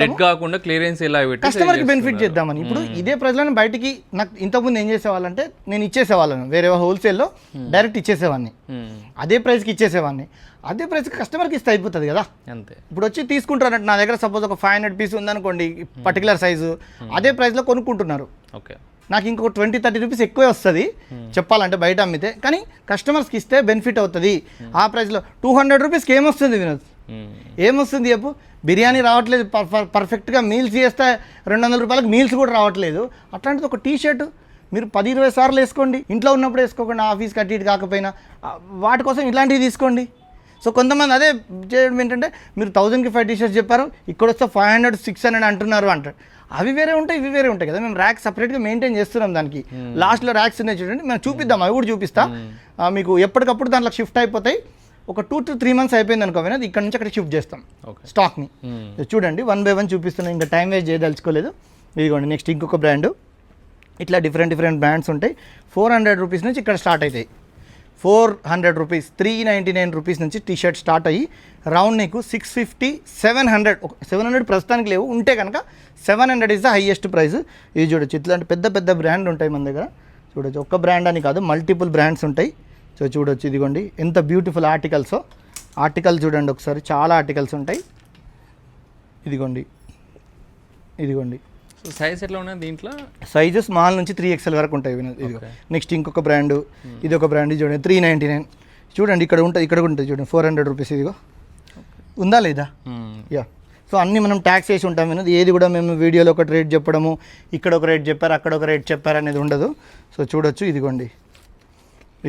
కస్టమర్కి బెనిఫిట్ చేద్దామని. ఇప్పుడు ఇదే ప్రజలను బయటికి నాకు ఇంతకుముందు ఏం చేసేవాళ్ళంటే నేను ఇచ్చేసేవాళ్ళను, వేరే హోల్సేల్లో డైరెక్ట్ ఇచ్చేసేవాడిని, అదే ప్రైస్కి ఇచ్చేసేవాడిని. అదే ప్రైస్కి కస్టమర్కి ఇస్తే అయిపోతుంది కదా అంతే. ఇప్పుడు వచ్చి తీసుకుంటారంటే నా దగ్గర సపోజ్ ఒక 500 పీస్ ఉందనుకోండి, పర్టికులర్ సైజు, అదే ప్రైస్లో కొనుక్కుంటున్నారు. ఓకే, నాకు ఇంకొక 20-30 రూపీస్ ఎక్కువే వస్తుంది చెప్పాలంటే బయట అమ్మితే, కానీ కస్టమర్స్కి ఇస్తే బెనిఫిట్ అవుతుంది. ఆ ప్రైస్లో 200 రూపీస్కి ఏమొస్తుంది వినోద్? ఏమొస్తుంది చెప్పు? బిర్యానీ రావట్లేదు, పర్ఫెక్ట్గా మీల్స్ చేస్తే 200 రూపాయలకు మీల్స్ కూడా రావట్లేదు. అట్లాంటిది ఒక టీ-షర్ట్ మీరు 10-20 సార్లు వేసుకోండి, ఇంట్లో ఉన్నప్పుడు వేసుకోకుండా, ఆఫీస్కి అటు ఇటు కాకపోయినా వాటి కోసం ఇలాంటివి తీసుకోండి. సో కొంతమంది అదే చేయడం ఏంటంటే, మీరు 1000కి 5 టీ-షర్ట్స్ చెప్పారు, ఇక్కడ వస్తే 500, 600 అంటున్నారు అంటారు. అవి వేరే ఉంటాయి, ఇవి వేరే ఉంటాయి కదా. మేము ర్యాక్ సపరేట్గా మెయింటైన్ చేస్తున్నాం. దానికి లాస్ట్లో ర్యాక్స్ ఉన్నాయి చూడండి, మేము చూపిద్దాం, అవి కూడా చూపిస్తా మీకు. ఎప్పటికప్పుడు దాంట్లో షిఫ్ట్ అయిపోతాయి. ఒక 2 to 3 months అయిపోయింది అనుకో, అది ఇక్కడ నుంచి అక్కడ షిఫ్ట్ చేస్తాం స్టాక్ని. చూడండి 1 by 1 చూపిస్తున్నాం, ఇంకా టైం వేస్ట్ చేయదలుచుకోలేదు. ఇదిగోండి నెక్స్ట్ ఇంకొక బ్రాండ్. ఇట్లా డిఫరెంట్ బ్రాండ్స్ ఉంటాయి. 400 రూపీస్ నుంచి ఇక్కడ స్టార్ట్ అవుతాయి. 400 రూపీస్, 399 రూపీస్ నుంచి టీ-షర్ట్ స్టార్ట్ అయ్యి రౌండ్ నీకు 650, 700 ప్రస్తుతానికి లేవు, ఉంటే కనుక 700 ఇస్ ద హైయెస్ట్ ప్రైస్. ఇది చూడొచ్చు, ఇట్లాంటి పెద్ద బ్రాండ్ ఉంటాయి మన దగ్గర. చూడొచ్చు, ఒక్క బ్రాండ్ అని కాదు, మల్టిపుల్ బ్రాండ్స్ ఉంటాయి. సో చూడొచ్చు, ఇదిగోండి ఎంత బ్యూటిఫుల్ ఆర్టికల్స్. ఆర్టికల్ చూడండి ఒకసారి, చాలా ఆర్టికల్స్ ఉంటాయి. ఇదిగోండి సైజ్ ఎట్లా ఉన్నాయి దీంట్లో? సైజు స్మాల్ నుంచి 3XL వరకు ఉంటాయి. ఇదిగో నెక్స్ట్ ఇంకొక బ్రాండ్, ఇది ఒక బ్రాండ్ చూడండి 399. చూడండి ఇక్కడ ఉంటుంది, ఇక్కడ కూడా ఉంటుంది చూడండి 400 రూపీస్. ఇదిగో ఉందా లేదా? యా. సో అన్నీ మనం ట్యాక్స్ వేసి ఉంటాం వినోద్. ఏది కూడా మేము వీడియోలో ఒక రేట్ చెప్పడము, ఇక్కడ ఒక రేట్ చెప్పారు, అక్కడ ఒక రేట్ చెప్పారు అనేది ఉండదు. సో చూడొచ్చు, ఇదిగోండి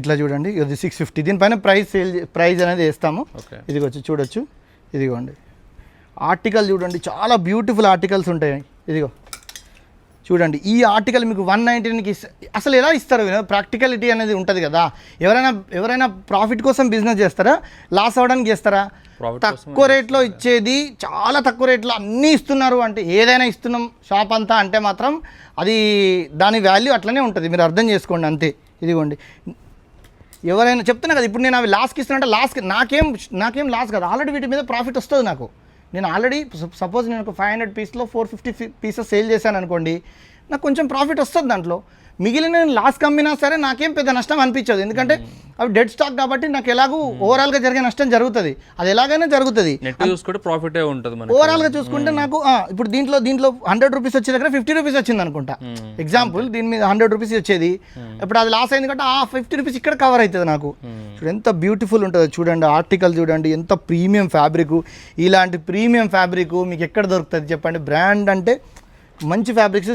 ఇట్లా చూడండి, ఇది 650. దీనిపైన ప్రైస్ అనేది వేస్తాము. ఇదిగొచ్చు చూడొచ్చు, ఇదిగోండి ఆర్టికల్ చూడండి, చాలా బ్యూటిఫుల్ ఆర్టికల్స్ ఉంటాయి. ఇదిగో చూడండి ఈ ఆర్టికల్ మీకు 199కి అసలు ఎలా ఇస్తారు ప్రాక్టికలిటీ అనేది ఉంటుంది కదా. ఎవరైనా ప్రాఫిట్ కోసం బిజినెస్ చేస్తారా, లాస్ అవ్వడానికి చేస్తారా? తక్కువ రేట్లో ఇచ్చేది, చాలా తక్కువ రేట్లో అన్నీ ఇస్తున్నారు అంటే, ఏదైనా ఇస్తున్నాం షాప్ అంతా అంటే మాత్రం అది దాని వాల్యూ అట్లనే ఉంటుంది. మీరు అర్థం చేసుకోండి అంతే. ఇదిగోండి, ఎవరైనా చెప్తున్నా కదా, ఇప్పుడు నేను అవి లాస్కి ఇస్తున్నా లాస్కి నాకేం లాస్ కాదు, ఆల్రెడీ వీటి మీద ప్రాఫిట్ వస్తుంది నాకు. నేను ఆల్రెడీ సపోజ్ నేను ఒక 500 పీస్లో 450 పీసెస్ సేల్ చేశాను అనుకోండి, నాకు కొంచెం ప్రాఫిట్ వస్తుంది దాంట్లో. మిగిలిన నేను లాస్ కమ్మినా సరే నాకేం పెద్ద నష్టం అనిపించదు, ఎందుకంటే అవి డెడ్ స్టాక్ కాబట్టి నాకు ఎలాగూ ఓవరాల్గా జరిగే నష్టం జరుగుతుంది, అది ఎలాగైనా జరుగుతుంది. ప్రాఫిటే ఉంటుంది ఓవరాల్గా చూసుకుంటే నాకు ఇప్పుడు దీంట్లో 100 రూపీస్ వచ్చే దగ్గర 50 రూపీస్ వచ్చింది అనుకుంటా, ఎగ్జాంపుల్ దీని మీద 100 రూపీస్ వచ్చేది, ఇప్పుడు అది లాస్ అయింది కాబట్టి ఆ 50 రూపీస్ ఇక్కడ కవర్ అవుతుంది నాకు. చూడండి ఎంత బ్యూటిఫుల్ ఉంటుందో, చూడండి ఆర్టికల్ చూడండి, ఎంత ప్రీమియం ఫ్యాబ్రిక్. ఇలాంటి ప్రీమియం ఫ్యాబ్రిక్ మీకు ఎక్కడ దొరుకుతుంది చెప్పండి? బ్రాండ్ అంటే మంచి ఫ్యాబ్రిక్స్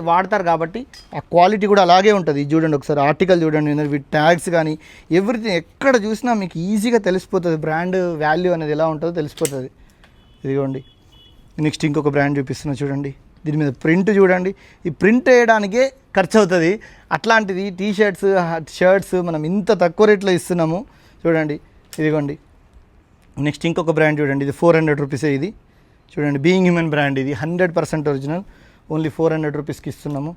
వాడతారు కాబట్టి ఆ క్వాలిటీ కూడా అలాగే ఉంటుంది. చూడండి ఒకసారి ఆర్టికల్ చూడండి, వీటి ట్యాగ్స్ కానీ ఎవ్రీథింగ్ ఎక్కడ చూసినా మీకు ఈజీగా తెలిసిపోతుంది బ్రాండ్ వాల్యూ అనేది ఎలా ఉంటుందో తెలిసిపోతుంది. ఇదిగోండి నెక్స్ట్ ఇంకొక బ్రాండ్ చూపిస్తున్నా చూడండి, దీని మీద ప్రింట్ చూడండి, ఈ ప్రింట్ వేయడానికే ఖర్చు అవుతుంది, అట్లాంటిది షర్ట్స్ మనం ఇంత తక్కువ రేట్లో ఇస్తున్నాము చూడండి. ఇదిగోండి నెక్స్ట్ ఇంకొక బ్రాండ్ చూడండి, ఇది 400 రూపీసే. ఇది చూడండి బీయింగ్ హ్యూమన్ బ్రాండ్, ఇది 100% ఒరిజినల్, ఓన్లీ 400 రూపీస్కి ఇస్తున్నాము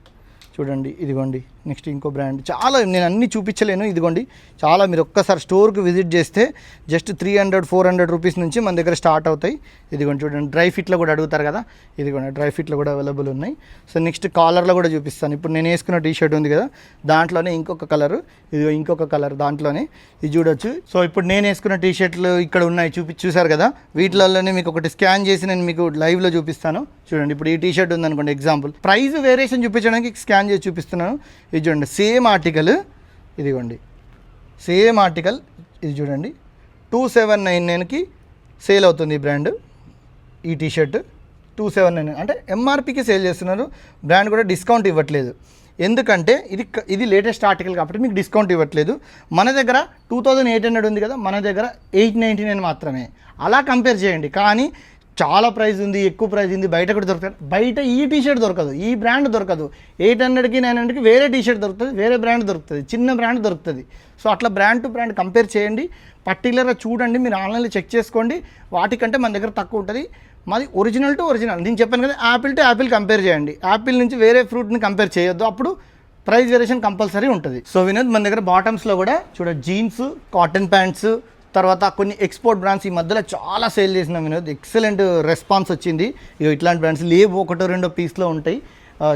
చూడండి. ఇదిగోండి నెక్స్ట్ ఇంకో బ్రాండ్, చాలా నేను అన్నీ చూపించలేను. ఇదిగోండి చాలా, మీరు ఒక్కసారి స్టోర్కి విజిట్ చేస్తే జస్ట్ 300-400 రూపీస్ నుంచి మన దగ్గర స్టార్ట్ అవుతాయి. ఇదిగోండి చూడండి, డ్రై ఫిట్లో కూడా అడుగుతారు కదా, ఇదిగోండి డ్రై ఫిట్లో కూడా అవైలబుల్ ఉన్నాయి. సో నెక్స్ట్ కాలర్లో కూడా చూపిస్తాను. ఇప్పుడు నేను వేసుకున్న టీషర్ట్ ఉంది కదా, దాంట్లోనే ఇంకొక కలరు, ఇదిగో ఇంకొక కలర్ దాంట్లోనే, ఇది చూడొచ్చు. సో ఇప్పుడు నేను వేసుకున్న టీషర్ట్లు ఇక్కడ ఉన్నాయి, చూసారు కదా, వీటిలోనే మీకు ఒకటి స్కాన్ చేసి నేను మీకు లైవ్లో చూపిస్తాను చూడండి. ఇప్పుడు ఈ టీషర్ట్ ఉందనుకోండి ఎగ్జాంపుల్, ప్రైస్ వేరియేషన్ చూపించడానికి స్కాన్ చేసి చూపిస్తున్నాను. ఇది చూడండి సేమ్ ఆర్టికల్, ఇదిగోండి సేమ్ ఆర్టికల్, ఇది చూడండి 2799కి సేల్ అవుతుంది ఈ బ్రాండ్. ఈ టీషర్ట్ 279 అంటే ఎంఆర్పికి సేల్ చేస్తున్నారు, బ్రాండ్ కూడా డిస్కౌంట్ ఇవ్వట్లేదు. ఎందుకంటే ఇది లేటెస్ట్ ఆర్టికల్ కాబట్టి మీకు డిస్కౌంట్ ఇవ్వట్లేదు. మన దగ్గర 2800 ఉంది కదా, మన దగ్గర 899 మాత్రమే. అలా కంపేర్ చేయండి. కానీ చాలా ప్రైస్ ఉంది, ఎక్కువ ప్రైస్ ఉంది, బయట కూడా దొరుకుతుంది. బయట ఈ టీషర్ట్ దొరకదు, ఈ బ్రాండ్ దొరకదు. 800కి 900కి వేరే టీషర్ట్ దొరుకుతుంది, వేరే బ్రాండ్ దొరుకుతుంది, చిన్న బ్రాండ్ దొరుకుతుంది. సో అట్లా బ్రాండ్ టు బ్రాండ్ కంపేర్ చేయండి, పర్టికులర్గా చూడండి, మీరు ఆన్లైన్లో చెక్ చేసుకోండి. వాటికంటే మన దగ్గర తక్కువ ఉంటుంది. మాది ఒరిజినల్ టు ఒరిజినల్, నేను చెప్పాను కదా, యాపిల్ టు యాపిల్ కంపేర్ చేయండి. యాపిల్ నుంచి వేరే ఫ్రూట్ని కంపేర్ చేయొద్దు, అప్పుడు ప్రైస్ వేరియేషన్ కంపల్సరీ ఉంటుంది. సో వినోద్, మన దగ్గర బాటమ్స్లో కూడా జీన్స్, కాటన్ ప్యాంట్స్, తర్వాత కొన్ని ఎక్స్పోర్ట్ బ్రాండ్స్ ఈ మధ్యలో చాలా సేల్ చేసిన వినోద్, ఎక్సలెంట్ రెస్పాన్స్ వచ్చింది. ఇట్లాంటి బ్రాండ్స్ లేవు, 1-2 పీస్లో ఉంటాయి,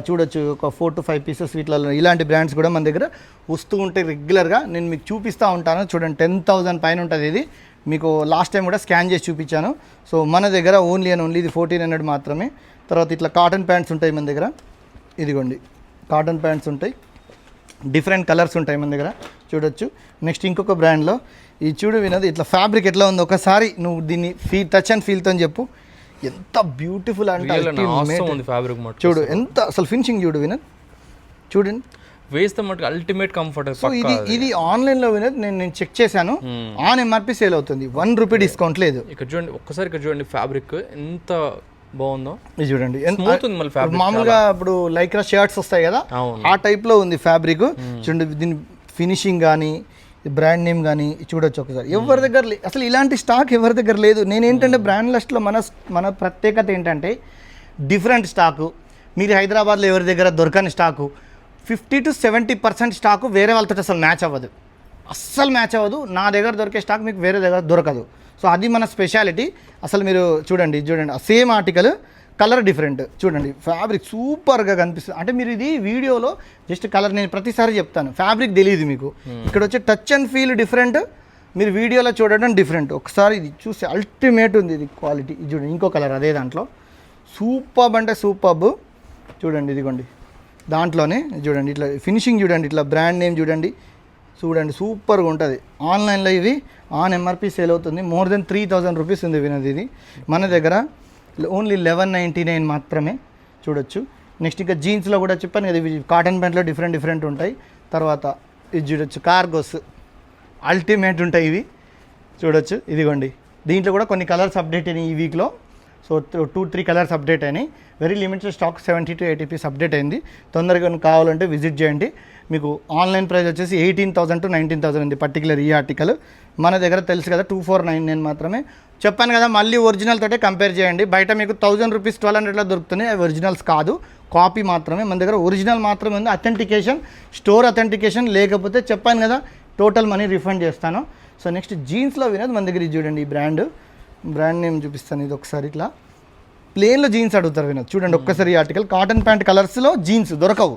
చూడొచ్చు ఒక 4 to 5 పీసెస్ వీటిలో. ఇలాంటి బ్రాండ్స్ కూడా మన దగ్గర వస్తూ ఉంటాయి రెగ్యులర్గా, నేను మీకు చూపిస్తూ ఉంటాను. చూడండి 10,000 పైన ఉంటుంది ఇది, మీకు లాస్ట్ టైం కూడా స్కాన్ చేసి చూపించాను. సో మన దగ్గర ఓన్లీ ఇది 1400 మాత్రమే. తర్వాత ఇట్లా కాటన్ ప్యాంట్స్ ఉంటాయి మన దగ్గర, ఇదిగోండి కాటన్ ప్యాంట్స్ ఉంటాయి, డిఫరెంట్ కలర్స్ ఉంటాయి మన దగ్గర చూడొచ్చు. నెక్స్ట్ ఇంకొక బ్రాండ్లో ఈ చూడు వినోద్, ఇట్లా ఫ్యాబ్రిక్ ఎట్లా ఉంది ఒకసారి నువ్వు దీన్ని టచ్ అండ్ ఫీల్తో చెప్పు, ఎంత బ్యూటిఫుల్ అంటే చూడు, ఎంత అసలు ఫినిషింగ్ చూడు వినోద్, చూడండి వేస్తే మటుకు అల్టిమేట్ కంఫర్ట్. సో ఇది ఆన్లైన్లో వినోద్ నేను చెక్ చేశాను, ఆన్ ఎంఆర్పి సేల్ అవుతుంది, 1 రూపీ డిస్కౌంట్ లేదు. ఇక్కడ చూడండి ఒక్కసారి, ఇక్కడ చూడండి ఫ్యాబ్రిక్ ఎంత బాగుందో, ఇది చూడండి. మామూలుగా ఇప్పుడు లైక్రా షర్ట్స్ వస్తాయి కదా, ఆ టైప్లో ఉంది ఫ్యాబ్రిక్. చూడండి దీని ఫినిషింగ్ కానీ బ్రాండ్ నేమ్ కానీ చూడొచ్చు ఒకసారి. ఎవరి దగ్గర అసలు ఇలాంటి స్టాక్ ఎవరి దగ్గర లేదు. నేనేంటంటే బ్రాండ్ లిస్ట్లో మన ప్రత్యేకత ఏంటంటే డిఫరెంట్ స్టాకు. మీరు హైదరాబాద్లో ఎవరి దగ్గర దొరకని స్టాకు 50 to 70% స్టాకు వేరే వాళ్ళతో అసలు మ్యాచ్ అవ్వదు, అస్సలు మ్యాచ్ అవ్వదు. నా దగ్గర దొరికే స్టాక్ మీకు వేరే దగ్గర దొరకదు. సో అది మన స్పెషాలిటీ. అసలు మీరు చూడండి సేమ్ ఆర్టికల్, కలర్ డిఫరెంట్, చూడండి ఫ్యాబ్రిక్ సూపర్గా కనిపిస్తుంది. అంటే మీరు ఇది వీడియోలో జస్ట్ కలర్, నేను ప్రతిసారి చెప్తాను ఫ్యాబ్రిక్ తెలియదు మీకు, ఇక్కడ వచ్చే టచ్ అండ్ ఫీల్ డిఫరెంట్, మీరు వీడియోలో చూడడం డిఫరెంట్. ఒకసారి ఇది చూస్తే అల్టిమేట్ ఉంది ఇది క్వాలిటీ. ఇది చూడండి ఇంకో కలర్ అదే దాంట్లో, సూపర్బ్ అంటే సూపర్బ్. చూడండి ఇదిగోండి దాంట్లోనే చూడండి, ఇట్లా ఫినిషింగ్ చూడండి, ఇట్లా బ్రాండ్ నేమ్ చూడండి సూపర్గా ఉంటుంది. ఆన్లైన్లో ఇవి ఆన్ ఎంఆర్పి సేల్ అవుతుంది, మోర్ దెన్ 3000 రూపీస్ ఉంది వినోద్. ఇది మన దగ్గర ఓన్లీ 1199 మాత్రమే చూడొచ్చు. నెక్స్ట్ ఇంకా జీన్స్లో కూడా చెప్పాను కదా, ఇవి కాటన్ ప్యాంట్లో డిఫరెంట్ ఉంటాయి. తర్వాత ఇది చూడొచ్చు కార్గోస్, అల్టిమేట్ ఉంటాయి ఇవి చూడొచ్చు. ఇదిగోండి దీంట్లో కూడా కొన్ని కలర్స్ అప్డేట్ అయినాయి ఈ వీక్లో. సో 2-3 కలర్స్ అప్డేట్ అయినాయి. Very limited stock 70 to 80 piece update అయింది. తొందరగా కావాలంటే విజిట్ చేయండి. మీకు ఆన్లైన్ ప్రైస్ వచ్చేసి 18,000 to 19,000 ఉంది పర్టికులర్ ఈ ఆర్టికల్. మన దగ్గర తెలుసు కదా 2499 మాత్రమే. చెప్పాను కదా మళ్ళీ ఒరిజినల్ తోటే కంపేర్ చేయండి. బయట మీకు 1000 రూపీస్ 1200లో దొరుకుతున్నాయి. అవి ఒరిజినల్స్ కాదు, కాపీ మాత్రమే. మన దగ్గర ఒరిజినల్ మాత్రమే ఉంది. అథెంటికేషన్, స్టోర్ అథెంటికేషన్ లేకపోతే చెప్పాను కదా టోటల్ మనీ రిఫండ్ చేస్తాను. సో నెక్స్ట్ జీన్స్లో వినోద్ మన దగ్గర ఇది చూడండి. ఈ బ్రాండ్ నేమ్ చూపిస్తాను. ఇది ఒకసారి ఇట్లా ప్లేన్లో జీన్స్ అడుగుతారు వినోద్. చూడండి ఒక్కసారి ఈ ఆర్టికల్ కాటన్ ప్యాంట్ కలర్స్లో జీన్స్ దొరకవు.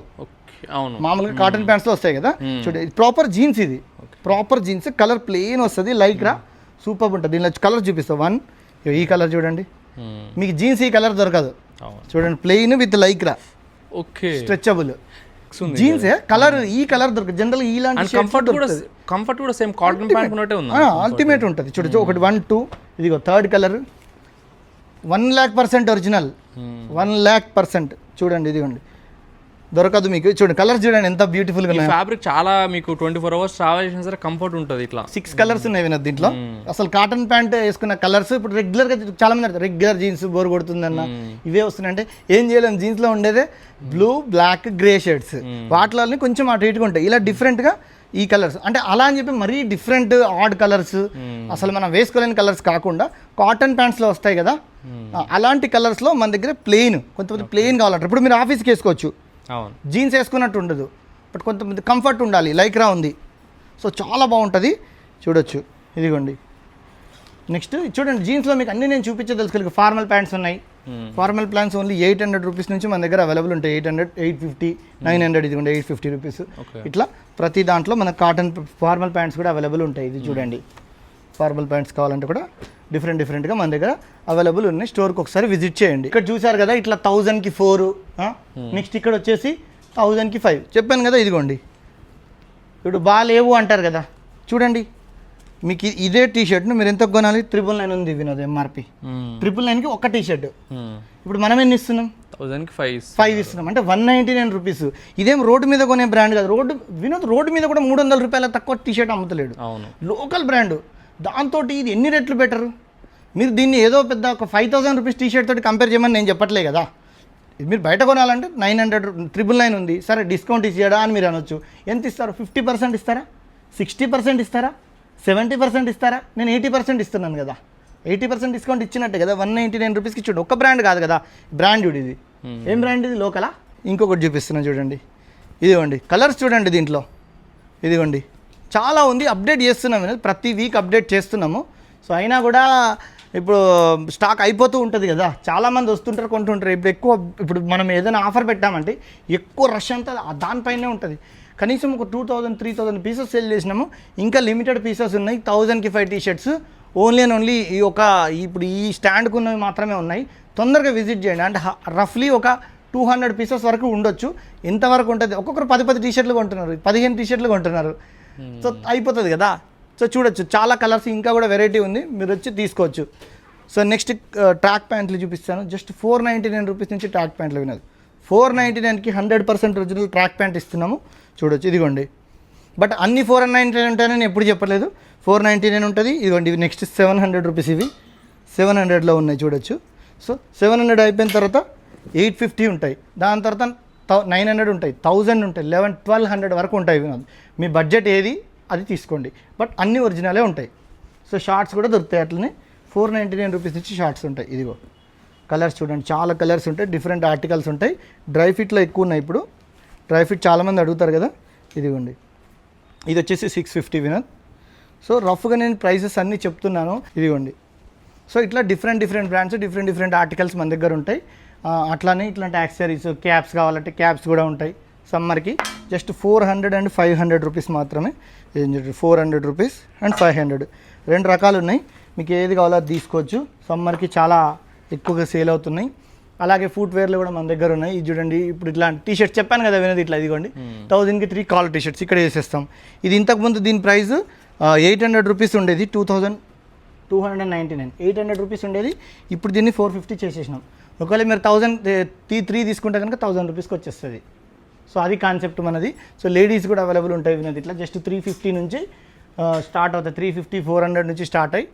అవును, మామూలుగా కాటన్ ప్యాంట్స్లో వస్తాయి కదా. చూడండి ప్రాపర్ జీన్స్, ఇది ప్రాపర్ జీన్స్. కలర్ ప్లెయిన్ వస్తుంది, లైక్రా సూపర్ ఉంటుంది. దీనిలో కలర్ చూపిస్తా. ఈ కలర్ చూడండి, మీకు జీన్స్ ఈ కలర్ దొరకదు. చూడండి plain with Lycra, okay, stretchable jeans. Colour ఈ కలర్ దొరకదు జనరల్. ఇలాంటి కంఫర్ట్ కూడా సేమ్ కాటన్ ప్యాంట్ ఉన్నట్టే ఉంది, అల్టిమేట్ ఉంటుంది. చూడొచ్చు ఒకటి 1, 2, ఇదిగో థర్డ్ కలర్ 1,00,000% ఒరిజినల్, 1,00,000%. చూడండి ఇదిగోండి దొరకదు మీకు. చూడండి కలర్స్ చూడండి ఎంత బ్యూటిఫుల్ గా ఉన్నాయి. ఫ్యాబ్రిక్ చాలా మీకు 24 hours ట్రావెల్ చేసినా సరే కంఫర్ట్ ఉంటుంది. ఇట్లా 6 కలర్స్ ఉన్నాయి వినోద్ దీంట్లో. అసలు కాటన్ ప్యాంట్ వేసుకున్న కలర్స్ ఇప్పుడు రెగ్యులర్ గా చాలా మంది రెగ్యులర్ జీన్స్ బోర్ కొడుతుందన్న ఇవే వస్తున్నాయి అంటే ఏం చేయలేము. జీన్స్ లో ఉండేదే బ్లూ, బ్లాక్, గ్రే షేడ్స్. వాటిలో కొంచెం అటు ఇటుగా ఉంటాయి. ఇలా డిఫరెంట్ గా ఈ కలర్స్ అంటే అలా అని చెప్పి మరీ డిఫరెంట్ ఆడ్ కలర్స్, అసలు మనం వేసుకోలేని కలర్స్ కాకుండా కాటన్ ప్యాంట్స్లో వస్తాయి కదా అలాంటి కలర్స్లో మన దగ్గర ప్లెయిన్. కొంతమంది ప్లెయిన్ కావాలంటారు. ఇప్పుడు మీరు ఆఫీస్కి వేసుకోవచ్చు, జీన్స్ వేసుకున్నట్టు ఉండదు. బట్ కొంతమంది కంఫర్ట్ ఉండాలి, లైక్రా ఉంది. సో చాలా బాగుంటుంది, చూడొచ్చు. ఇదిగోండి నెక్స్ట్ చూడండి జీన్స్లో మీకు అన్ని నేను చూపించే తెలుసుకోవాలి. ఫార్మల్ ప్యాంట్స్ ఉన్నాయి. ఫార్మల్ ప్యాంట్స్ ఓన్లీ 800 రూపీస్ నుంచి మన దగ్గర అవైలబుల్ ఉంటాయి. 800, 850, 900, ఇది ఉండే 850 రూపీస్. ఇట్లా ప్రతి దాంట్లో మన కాటన్ ఫార్మల్ ప్యాంట్స్ కూడా అవైలబుల్ ఉంటాయి. ఇది చూడండి ఫార్మల్ ప్యాంట్స్ కావాలంటే కూడా డిఫరెంట్గా మన దగ్గర అవైలబుల్ ఉన్నాయి. స్టోర్కి ఒకసారి విజిట్ చేయండి. ఇక్కడ చూసారు కదా ఇట్లా 1000కి 4, నెక్స్ట్ ఇక్కడ వచ్చేసి 1000కి 5 చెప్పాను కదా. ఇదిగోండి ఇప్పుడు బాగాలేవు అంటారు కదా, చూడండి మీకు ఇదే టీ షర్ట్ను మీరు ఎంత కొనాలి? 999 ఉంది వినోద్ ఎంఆర్పి. 999కి ఒక టీ షర్ట్. ఇప్పుడు మనం ఎన్ని ఇస్తున్నాం? 1000కి 5 ఇస్తున్నాం అంటే 199 రూపీస్. ఇదేం రోడ్డు మీద కొనే బ్రాండ్ కాదు. రోడ్డు మీద కూడా 300 రూపాయల తక్కువ టీ షర్ట్ అమ్ముతలేడు, లోకల్ బ్రాండ్. దాంతో ఇది ఎన్ని రెట్లు బెటర్. మీరు దీన్ని ఏదో పెద్ద ఒక 5000 రూపీస్ టీ షర్ట్ తోటి కంపేర్ చేయమని నేను చెప్పట్లే కదా. మీరు బయట కొనాలంటే 900, 999 ఉంది, సరే డిస్కౌంట్ ఇచ్చాడా అని మీరు అనొచ్చు. ఎంత ఇస్తారు? 50% ఇస్తారా? 60% ఇస్తారా? 70% ఇస్తారా? నేను 80% ఇస్తున్నాను కదా. 80% డిస్కౌంట్ ఇచ్చినట్టే కదా. 199 రూపీస్కి చూడండి. ఒక్క బ్రాండ్ కాదు కదా, బ్రాండ్ చూడు. ఇది ఏం బ్రాండ్? ఇది లోకలా. ఇంకొకటి చూపిస్తున్నాను చూడండి. ఇదిగోండి కలర్స్ చూడండి దీంట్లో. ఇదిగోండి చాలా ఉంది. అప్డేట్ చేస్తున్నాము, ప్రతి వీక్ అప్డేట్ చేస్తున్నాము. సో అయినా కూడా ఇప్పుడు స్టాక్ అయిపోతూ ఉంటుంది కదా, చాలామంది వస్తుంటారు, కొంటుంటారు. ఇప్పుడు మనం ఏదైనా ఆఫర్ పెట్టామంటే ఎక్కువ రష్ అంతా దానిపైనే ఉంటుంది. కనీసం ఒక 2000, 3000 పీసెస్ సేల్ చేసినాము. ఇంకా లిమిటెడ్ పీసెస్ ఉన్నాయి. 1000కి 5 T shirts only and only ఇప్పుడు ఈ స్టాండ్కు ఉన్నవి మాత్రమే ఉన్నాయి. తొందరగా విజిట్ చేయండి. అంటే రఫ్లీ ఒక 200 పీసెస్ వరకు ఉండొచ్చు. ఎంతవరకు ఉంటుంది? ఒక్కొక్కరు 10 టీ షర్ట్లు కొంటున్నారు, 15 టీ షర్ట్లు కొంటున్నారు. సో అయిపోతుంది కదా. సో చూడొచ్చు చాలా కలర్స్, ఇంకా కూడా వెరైటీ ఉంది, మీరు వచ్చి తీసుకోవచ్చు. సో నెక్స్ట్ ట్రాక్ ప్యాంట్లు చూపిస్తాను. జస్ట్ 499 రూపీస్ నుంచి ట్రాక్ ప్యాంట్లు వినదు. 499కి 100% ఒరిజినల్ ట్రాక్ ప్యాంట్ ఇస్తున్నాము. చూడొచ్చు ఇదిగోండి. బట్ అన్ని 499 ఉంటాయని ఎప్పుడు చెప్పలేదు. 499 ఉంటుంది. ఇదిగోండి నెక్స్ట్ 700 రూపీస్. ఇవి 700లో ఉన్నాయి చూడొచ్చు. సో 700 అయిపోయిన తర్వాత 850 ఉంటాయి. దాని తర్వాత 900 ఉంటాయి, 1000 ఉంటాయి, 1100-1200 వరకు ఉంటాయి. మీ బడ్జెట్ ఏది అది తీసుకోండి. బట్ అన్ని ఒరిజినలే ఉంటాయి. సో షార్ట్స్ కూడా దొరుకుతాయి అట్లనే. 499 రూపీస్ నుంచి షార్ట్స్ ఉంటాయి. ఇదిగో కలర్స్ చూడండి, చాలా కలర్స్ ఉంటాయి, డిఫరెంట్ ఆర్టికల్స్ ఉంటాయి. డ్రై ఫిట్లో ఎక్కువ ఉన్నాయి. ఇప్పుడు డ్రై ఫిట్ చాలామంది అడుగుతారు కదా. ఇదిగోండి ఇది వచ్చేసి 650 వినోద్. సో రఫ్గా నేను ప్రైసెస్ అన్నీ చెప్తున్నాను. ఇదిగోండి. సో ఇట్లా డిఫరెంట్ బ్రాండ్స్, డిఫరెంట్ ఆర్టికల్స్ మన దగ్గర ఉంటాయి. అట్లానే ఇట్లాంటి యాక్సెసరీస్, క్యాప్స్ కావాలంటే క్యాప్స్ కూడా ఉంటాయి. సమ్మర్కి జస్ట్ 400 and 500 రూపీస్ మాత్రమే. 400 రూపీస్ అండ్ 500 రెండు రకాలు ఉన్నాయి. మీకు ఏది కావాలో అది తీసుకోవచ్చు. సమ్మర్కి చాలా ఎక్కువగా సేల్ అవుతున్నాయి. అలాగే ఫుట్వేర్లు కూడా మన దగ్గర ఉన్నాయి. ఇది చూడండి. ఇప్పుడు ఇట్లాంటి టీ షర్ట్స్ చెప్పాను కదా వినోద్, ఇట్లా ఇదిగోండి 1000కి 3 కాలర్ టీ షర్ట్స్ ఇక్కడ వేసేస్తాం. ఇది ఇంతకుముందు దీని ప్రైస్ 800 రూపీస్ ఉండేది. 2299 800 రూపీస్ ఉండేది. ఇప్పుడు దీన్ని 450 చేసేసినాం. ఒకవేళ మీరు 1003 తీసుకుంటే కనుక 1000 రూపీస్కి వచ్చేస్తుంది. సో అది కాన్సెప్ట్ మనది. సో లేడీస్ కూడా అవైలబుల్ ఉంటాయి వినోద్. ఇట్లా జస్ట్ 350 నుంచి స్టార్ట్ అవుతాయి. 350, 400 నుంచి స్టార్ట్ అయ్యి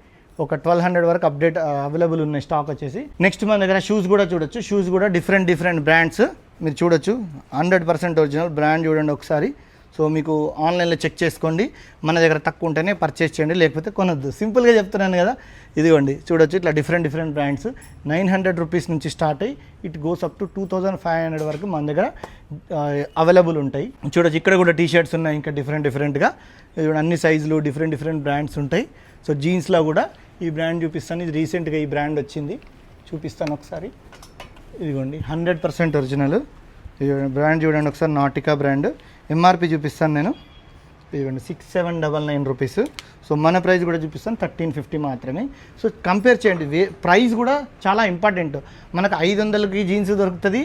ఒక 1200 వరకు అప్డేట్ అవైలబుల్ ఉన్నాయి స్టాక్ వచ్చేసి. నెక్స్ట్ మన దగ్గర షూస్ కూడా చూడొచ్చు. షూస్ కూడా డిఫరెంట్ బ్రాండ్స్ మీరు చూడొచ్చు. 100% ఒరిజినల్ బ్రాండ్ చూడండి ఒకసారి. సో మీకు ఆన్లైన్లో చెక్ చేసుకోండి, మన దగ్గర తక్కువ ఉంటేనే పర్చేస్ చేయండి, లేకపోతే కొనొద్దు. సింపుల్గా చెప్తున్నాను కదా. ఇదిగోండి చూడొచ్చు, ఇట్లా డిఫరెంట్ బ్రాండ్స్ 900 రూపీస్ నుంచి స్టార్ట్ అయ్యి ఇట్ గోస్ అప్ టు 2500 వరకు మన దగ్గర అవైలబుల్ ఉంటాయి. చూడొచ్చు ఇక్కడ కూడా టీ షర్ట్స్ ఉన్నాయి, ఇంకా డిఫరెంట్గా అన్ని సైజులు డిఫరెంట్ బ్రాండ్స్ ఉంటాయి. సో జీన్స్లో కూడా ఈ బ్రాండ్ చూపిస్తాను. ఇది రీసెంట్గా ఈ బ్రాండ్ వచ్చింది, చూపిస్తాను ఒకసారి. ఇదిగోండి 100% ఒరిజినల్. ఇది బ్రాండ్ చూడండి ఒకసారి, నాటికా బ్రాండ్. ఎంఆర్పి చూపిస్తాను నేను. ఇదిగోండి 6799 రూపీస్. సో మన ప్రైస్ కూడా చూపిస్తాను 1350 మాత్రమే. సో కంపేర్ చేయండి, ప్రైస్ కూడా చాలా ఇంపార్టెంట్. మనకు 500కి జీన్స్ దొరుకుతుంది,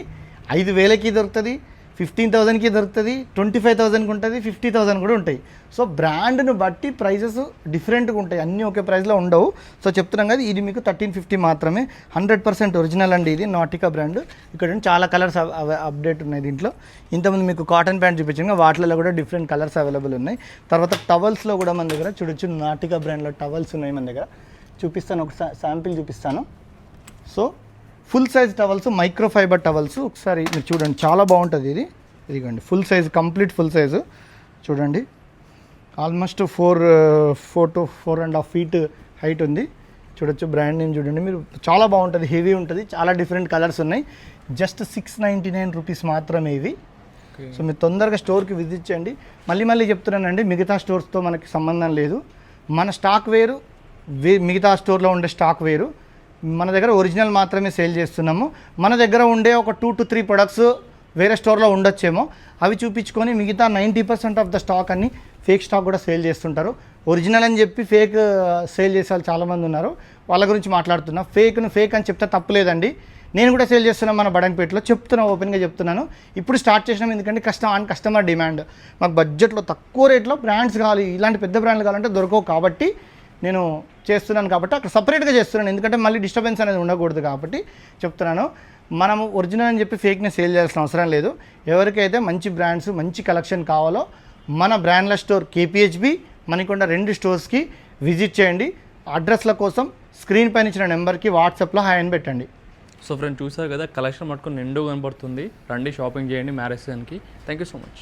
5000కి దొరుకుతుంది, 15,000కి దొరుకుతుంది, 25,000కి ఉంటుంది, 50,000 కూడా ఉంటాయి. సో బ్రాండ్ను బట్టి ప్రైజెస్ డిఫరెంట్గా ఉంటాయి, అన్నీ ఒకే ప్రైస్లో ఉండవు. సో చెప్తున్నాం కదా, ఇది మీకు 1350 మాత్రమే. 100% ఒరిజినల్ అండి, ఇది నాటికా బ్రాండ్. ఇక్కడ చాలా కలర్స్ అప్డేట్ ఉన్నాయి దీంట్లో. ఇంతకుముందు మీకు కాటన్ ప్యాంట్ చూపించాను, వాటిలో కూడా డిఫరెంట్ కలర్స్ అవైలబుల్ ఉన్నాయి. తర్వాత టవల్స్లో కూడా మన దగ్గర చూడొచ్చు, నాటికా బ్రాండ్లో టవల్స్ ఉన్నాయి మన దగ్గర. చూపిస్తాను, ఒక శాంపిల్ చూపిస్తాను. So full size towels, micro fibre towels ఒకసారి మీరు చూడండి, చాలా బాగుంటుంది ఇది. ఇదిగోండి full size, complete full size చూడండి. ఆల్మోస్ట్ 4 to 4.5 feet హైట్ ఉంది. చూడొచ్చు, బ్రాండ్ నేమ్ చూడండి మీరు, చాలా బాగుంటుంది, హెవీ ఉంటుంది, చాలా డిఫరెంట్ కలర్స్ ఉన్నాయి. జస్ట్ 699 రూపీస్ మాత్రమే ఇవి. సో మీరు తొందరగా స్టోర్కి విజిట్ చేయండి. మళ్ళీ చెప్తున్నానండి, మిగతా స్టోర్స్తో మనకి సంబంధం లేదు. మన స్టాక్ వేరు, మిగతా స్టోర్లో ఉండే స్టాక్ వేరు. మన దగ్గర ఒరిజినల్ మాత్రమే సేల్ చేస్తున్నాము. మన దగ్గర ఉండే ఒక 2 to 3 ప్రొడక్ట్స్ వేరే స్టోర్లో ఉండొచ్చేమో, అవి చూపించుకొని మిగతా 90% ఆఫ్ ద స్టాక్ అన్ని ఫేక్ స్టాక్ కూడా సేల్ చేస్తుంటారు. ఒరిజినల్ అని చెప్పి ఫేక్ సేల్ చేసే వాళ్ళు చాలామంది ఉన్నారు, వాళ్ళ గురించి మాట్లాడుతున్నా. ఫేక్ అని చెప్తే తప్పులేదండి, నేను కూడా సేల్ చేస్తున్నాను మన బడంపేటలో, చెప్తున్నా, ఓపెన్గా చెప్తున్నాను. ఇప్పుడు స్టార్ట్ చేసినాం, ఎందుకంటే కస్టమర్ డిమాండ్. మాకు బడ్జెట్లో తక్కువ రేట్లో బ్రాండ్స్ కావాలి, ఇలాంటి పెద్ద బ్రాండ్లు కావాలంటే దొరకవు, కాబట్టి నేను చేస్తున్నాను. కాబట్టి అక్కడ సపరేట్గా చేస్తున్నాను, ఎందుకంటే మళ్ళీ డిస్టర్బెన్స్ అనేది ఉండకూడదు కాబట్టి చెప్తున్నాను. మనము ఒరిజినల్ అని చెప్పి ఫేక్ని సేల్ చేయాల్సిన అవసరం లేదు. ఎవరికైతే మంచి బ్రాండ్స్, మంచి కలెక్షన్ కావాలో మన బ్రాండ్ల స్టోర్ KPHB, మణికొండ 2 స్టోర్స్కి విజిట్ చేయండి. అడ్రస్ల కోసం స్క్రీన్ పైన ఇచ్చిన నెంబర్కి వాట్సాప్లో హాయ్ అని పెట్టండి. సో ఫ్రెండ్స్ చూసారు కదా, కలెక్షన్ పట్టుకొని నిండు కనబడుతుంది. రండి, షాపింగ్ చేయండి మ్యారేజ్ సీజన్కి. Thank you so much.